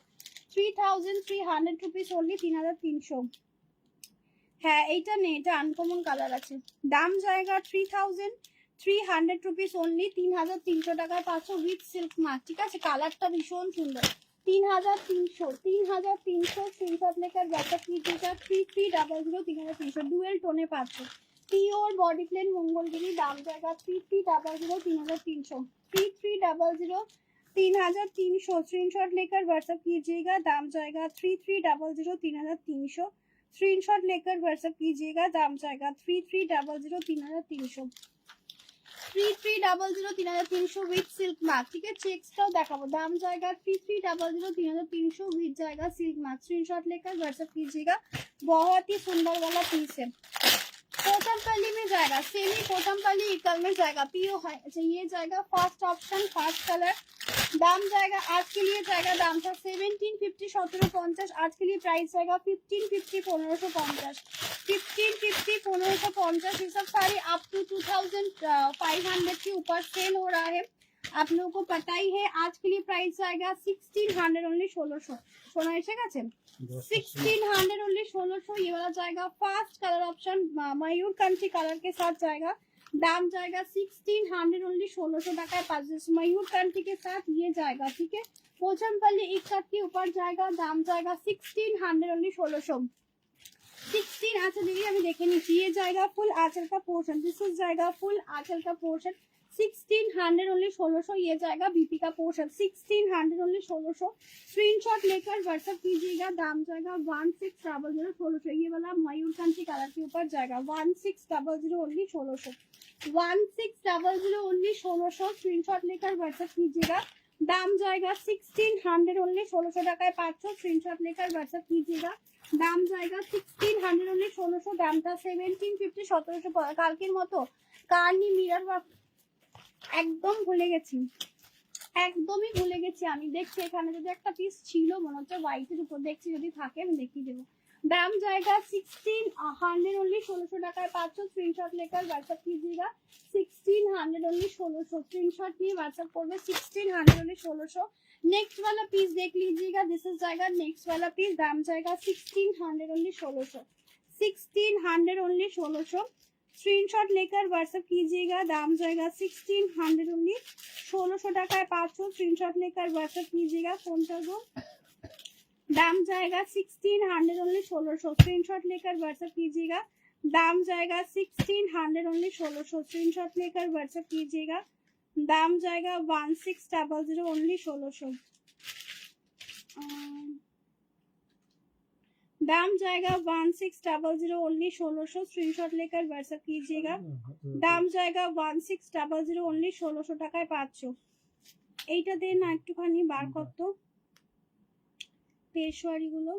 3300 रुपीस ओनली, 3300। হ্যাঁ এইটা নেই, এটা আনকমন কালার আছে, দাম জায়গা 3300 रुपीस ओनली, 3300 টাকায় পাচ্ছ উইথ সিল্ক মার্ক, ঠিক আছে। কালারটা ভীষণ সুন্দর, 3300 স্ক্রিনশট लेकर व्हाट्सएप कीजिएगा, 3300 3300 ডুয়েল টোনে পাচ্ছ, পিওর বডি প্লেন মঙ্গলগিরি, দাম জায়গা 3300 3300, 3300 3300। स्क्रीनशॉट लेकर व्हाट्सएप कीजिएगा, दाम जाएगा 3300 3300। स्क्रीनशॉट लेकर व्हाट्सएप कीजिएगा, दाम जाएगा 3300 3300, 3300 3300 विथ सिल्क मार्क, ठीक है। चेक्सটাও দেখাবো, দাম जाएगा 3300 3300 विथ जाएगा सिल्क मार्क। स्क्रीनशॉट लेकर व्हाट्सएप कीजिएगा, बहुत ही सुंदर वाला पीस है। कोटमपल्ली में जाएगा, सेमी कोटमपल्ली इकल में जाएगा, पीओ है। अच्छा ये जाएगा फर्स्ट ऑप्शन, फर्स्ट कलर, दाम जाएगा आज के लिए जाएगा, दाम था 1750 1750, आज के लिए प्राइस जाएगा 1550 1550, 1550 1550। ये सब सारी अप टू 2500 के ऊपर सेल हो रहा है, आप लोगों को पता ही है। आज के लिए प्राइस जाएगा 1600 ओनली, 1600। सोना এসে গেছে, 1600 ओनली 1600। ये वाला जाएगा फर्स्ट कलर ऑप्शन, मयूर कंठी कलर के साथ जाएगा, दाम जाएगा 1600 ओनली, 1600 টাকায় पास मयूर कंठी के साथ ये जाएगा, ठीक है। पोचमपल्ली इकट के ऊपर जाएगा, दाम जाएगा 1600 ओनली, 1600 16। अच्छा दीदी अभी देखे नीचे, ये जाएगा फुल आंचल का पोर्शन, दिस इज जाएगा फुल आंचल का पोर्शन, 1600 ओनली, 1600। ये जाएगा बीपी का पोर्शन, 1600 ओनली, 1600। स्क्रीनशॉट लेकर व्हाट्सएप कीजिएगा, दाम जाएगा 1600 1600। ये वाला मयूर कंठी कलर के ऊपर जाएगा 1600 ओनली, 1600 1600 ओनली, 1600। स्क्रीनशॉट लेकर व्हाट्सएप कीजिएगा, दाम जाएगा 1600 ओनली, 1600 টাকায় পাচ্ছ। स्क्रीनशॉट लेकर व्हाट्सएप कीजिएगा, দাম जाएगा 1600 ओनली, 1600। দাম था 1750 1700। কালকের মতো কার্নি মিরর ওয়ার্ক একদম ভুলে গেছি, একদমই ভুলে গেছি। আমি দেখছি এখানে যদি একটা পিস ছিল মনে হচ্ছে হোয়াইটের উপর, দেখছি যদি থাকে আমি দেখিয়ে দেবো। दाम जाएगा 1600 ओनली, 1600 টাকায় পাচ্ছ। স্ক্রিনশট लेकर व्हाट्सएप कीजिएगा, 1600 ओनली, 1600। स्क्रीनशॉट लिए व्हाट्सएप করবে 1600 ओनली, 1600। नेक्स्ट वाला पीस देख लीजिएगा, दिस इज जाएगा नेक्स्ट वाला पीस, दाम जाएगा 1600 ओनली, 1600 1600 ओनली, 1600। स्क्रीनशॉट लेकर व्हाट्सएप कीजिएगा, दाम जाएगा 1600 ओनली, 1600 টাকায় পাচ্ছ। स्क्रीनशॉट लेकर व्हाट्सएप कीजिएगा, কোনটা গো, दाम जाएगा 1600 ओनली, 1600। स्क्रीनशॉट लेकर व्हाट्सएप कीजिएगा, दाम जाएगा 1600 ओनली, 1600। स्क्रीनशॉट लेकर व्हाट्सएप कीजिएगा, दाम जाएगा 1600 ओनली, 1600। दाम जाएगा 1600 ओनली 1600 स्क्रीनशॉट लेकर व्हाट्सएप कीजिएगा दाम जाएगा 1600 ओनली 1600 টাকায় পাচ্ছ এইটা দে না একটুখানি বার কর তো পেশওয়ারি গুলো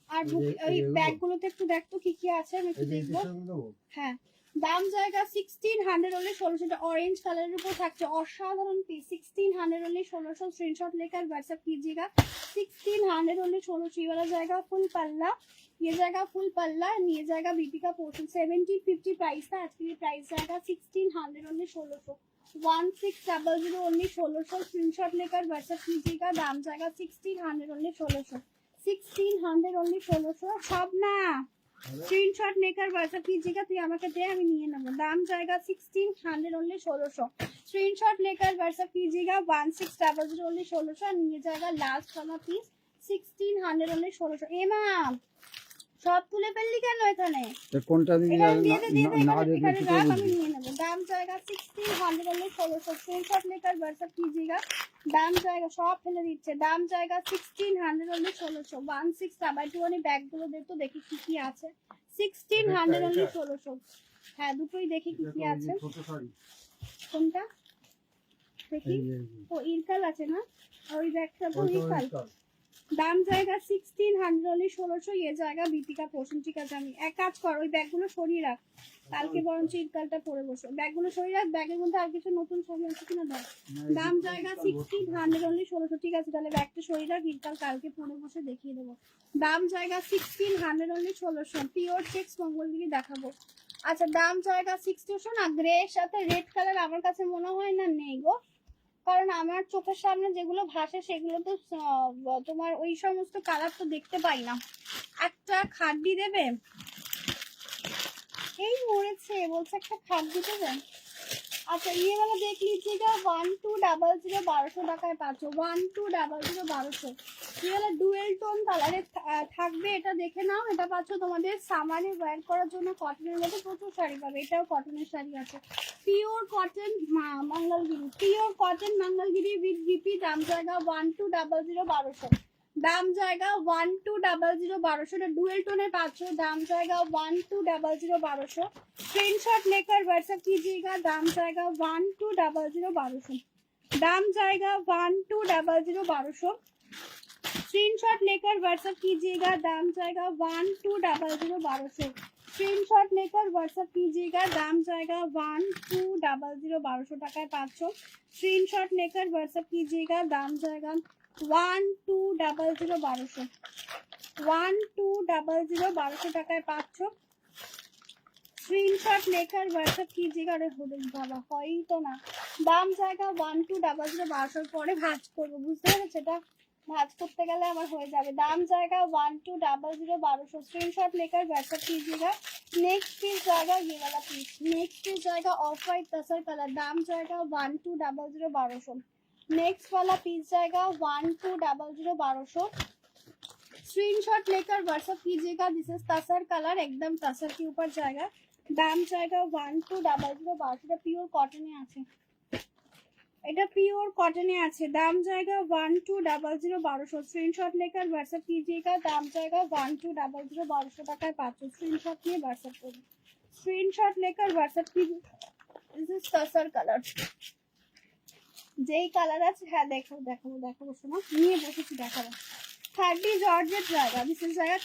আর ওই ব্যাগ গুলোতে একটু দেখ তো কি কি আছে আমি একটু দেখবো হ্যাঁ দাম জায়গা 1600 ओनली 1600 ऑरेंज कलर ऊपर থাকছে অসাধারণ পিস 1600 ओनली 1600 स्क्रीनशॉट लेकर व्हाट्सएप कीजिएगा 1600 ओनली 1600 ये वाला जाएगा फुल पल्ला ये जाएगा फुल पल्ला ये जाएगा बीपी का पोर्शन 1750 प्राइस था आज के लिए प्राइस जाएगा 1600 ओनली 1600 1600 ओनली 1600 स्क्रीनशॉट लेकर व्हाट्सएप कीजिएगा दाम जाएगा 1600 ओनली 1600 1600 ओनली 1600 सब ना स्क्रीनशॉट लेकर व्हाट्सएप कीजिएगा तो আমাকে দে আমি নিয়ে নেব দাম जाएगा 1600 ओनली 1600 स्क्रीनशॉट लेकर व्हाट्सएप कीजिएगा 1600 ओनली 1600 और নিয়ে जाएगा लास्ट वाला पीस 1600 ओनली 1600 এমা সব তুলে ফেললি কেন এখানে কোনটা এখানে রাখ আমি নিয়ে নেব দাম जाएगा 1600 ओनली 1600 स्क्रीनशॉट लेकर व्हाट्सएप कीजिएगा দাম জায়গা সব ফেলে দিচ্ছে দাম জায়গা 1600 ओनली 1600 1600 ওয়ানি ব্যাগগুলো দে তো দেখি কি কি আছে 1600 ओनली 1600 হ্যাঁ দুটোই দেখি কি কি আছে কোনটা দেখি ও ইরকাল আছে না ওই ব্যাগটা তো ইরকাল দাম জায়গা 1600 ओनली 1600 ये जाएगा बीपी का पोर्शन ঠিক আছে আমি এক কাজ কর ওই ব্যাগগুলো সরিয়ে রাখ কালকে বরঞ্চ ইরকালটা পরে বসো ব্যাগগুলো সরিয়ে রাখ ব্যাগের মধ্যে আর কিছু নতুন শাড়ি আছে কিনা দাও দাম জায়গা 1600 ओनली 1600 ঠিক আছে তাহলে ব্যাগটা সরিয়ে রাখ ইরকাল কালকে পরে বসে দেখিয়ে দেবো দাম জায়গা 1600 ओनली 1600 পিওর চেক্স মঙ্গলগিরি দেখাবো আচ্ছা দাম জায়গা 1600 না গ্রে এর সাথে রেড কালার আমার কাছে মনে হয় না নেই গো কারণ আমার চোখের সামনে যেগুলো ভাসে সেগুলো তো তোমার ওই সমস্ত কালার তো দেখতে পাই না একটা খাড্ডি দেবে এই মরেছে বলছে একটা খাড্ডি দেবে আচ্ছা ये वाला देख लीजिएगा 1200 1200 টাকায় পাচ্ছ 1200 1200 ये वाला ডুয়েল টোন কালারে থাকবে এটা দেখে নাও এটা পাচ্ছ তোমাদের সামারে ওয়্যার করার জন্য কটনের মধ্যে প্রচুর শাড়ি পাবে এটাও কটনের শাড়ি আছে pure cotton Mangalagiri pure cotton Mangalagiri with BP दाम जाएगा 1200 1200 दाम जाएगा 1200 1200 डुअल टोन है पाँच दाम जाएगा 1200 1200 स्क्रीनशॉट लेकर व्हाट्सएप कीजिएगा दाम जाएगा 1200 1200 दाम जाएगा 1200 1200 स्क्रीनशॉट लेकर व्हाट्सएप कीजिएगा दाम जाएगा 1200 1200 स्क्रीनशॉट लेकर व्हाट्सएप कीजिएगा दाम जाएगा 1200 1200 টাকায় পাচ্ছ स्क्रीनशॉट लेकर व्हाट्सएप कीजिएगा दाम जाएगा 1200 1200 1200 1200 টাকায় পাচ্ছ स्क्रीनशॉट लेकर व्हाट्सएप कीजिएगा अरे हो बाबा হয় তো না দাম जाएगा 1200 1200 পরে ভাঁজ করব বুঝতে পেরেছো এটা भाज करते गले हमार हो जाए दाम जाएगा 1200 1200 स्क्रीनशॉट लेकर व्हाट्सएप कीजिएगा नेक्स्ट पीस जाएगा ये वाला पीस नेक्स्ट पीस जाएगा ऑफ वाइट तसर कलर दाम जाएगा 1200 1200 नेक्स्ट वाला पीस जाएगा 1200 1200 स्क्रीनशॉट लेकर व्हाट्सएप कीजिएगा दिस इज तसर कलर एकदम तसर के ऊपर जाएगा दाम जाएगा 1200 1200 प्योर कॉटन আছে এটা পিওর কটনে আছে দাম জায়গা 1200 1200 স্ক্রিনশট लेकर व्हाट्सएप कीजिएगा दाम जाएगा 1200 1200 টাকায় পাচ্ছ স্ক্রিনশট নিয়ে व्हाट्सएप করুন স্ক্রিনশট लेकर व्हाट्सएप कीजिए দিস ইজ টাসার কালার যেই কালার আছে হ্যাঁ দেখো দেখো দেখো শোনো নিয়ে বসেছি দেখাবো 30 জর্জেট জায়গা দিস ইজ জায়গা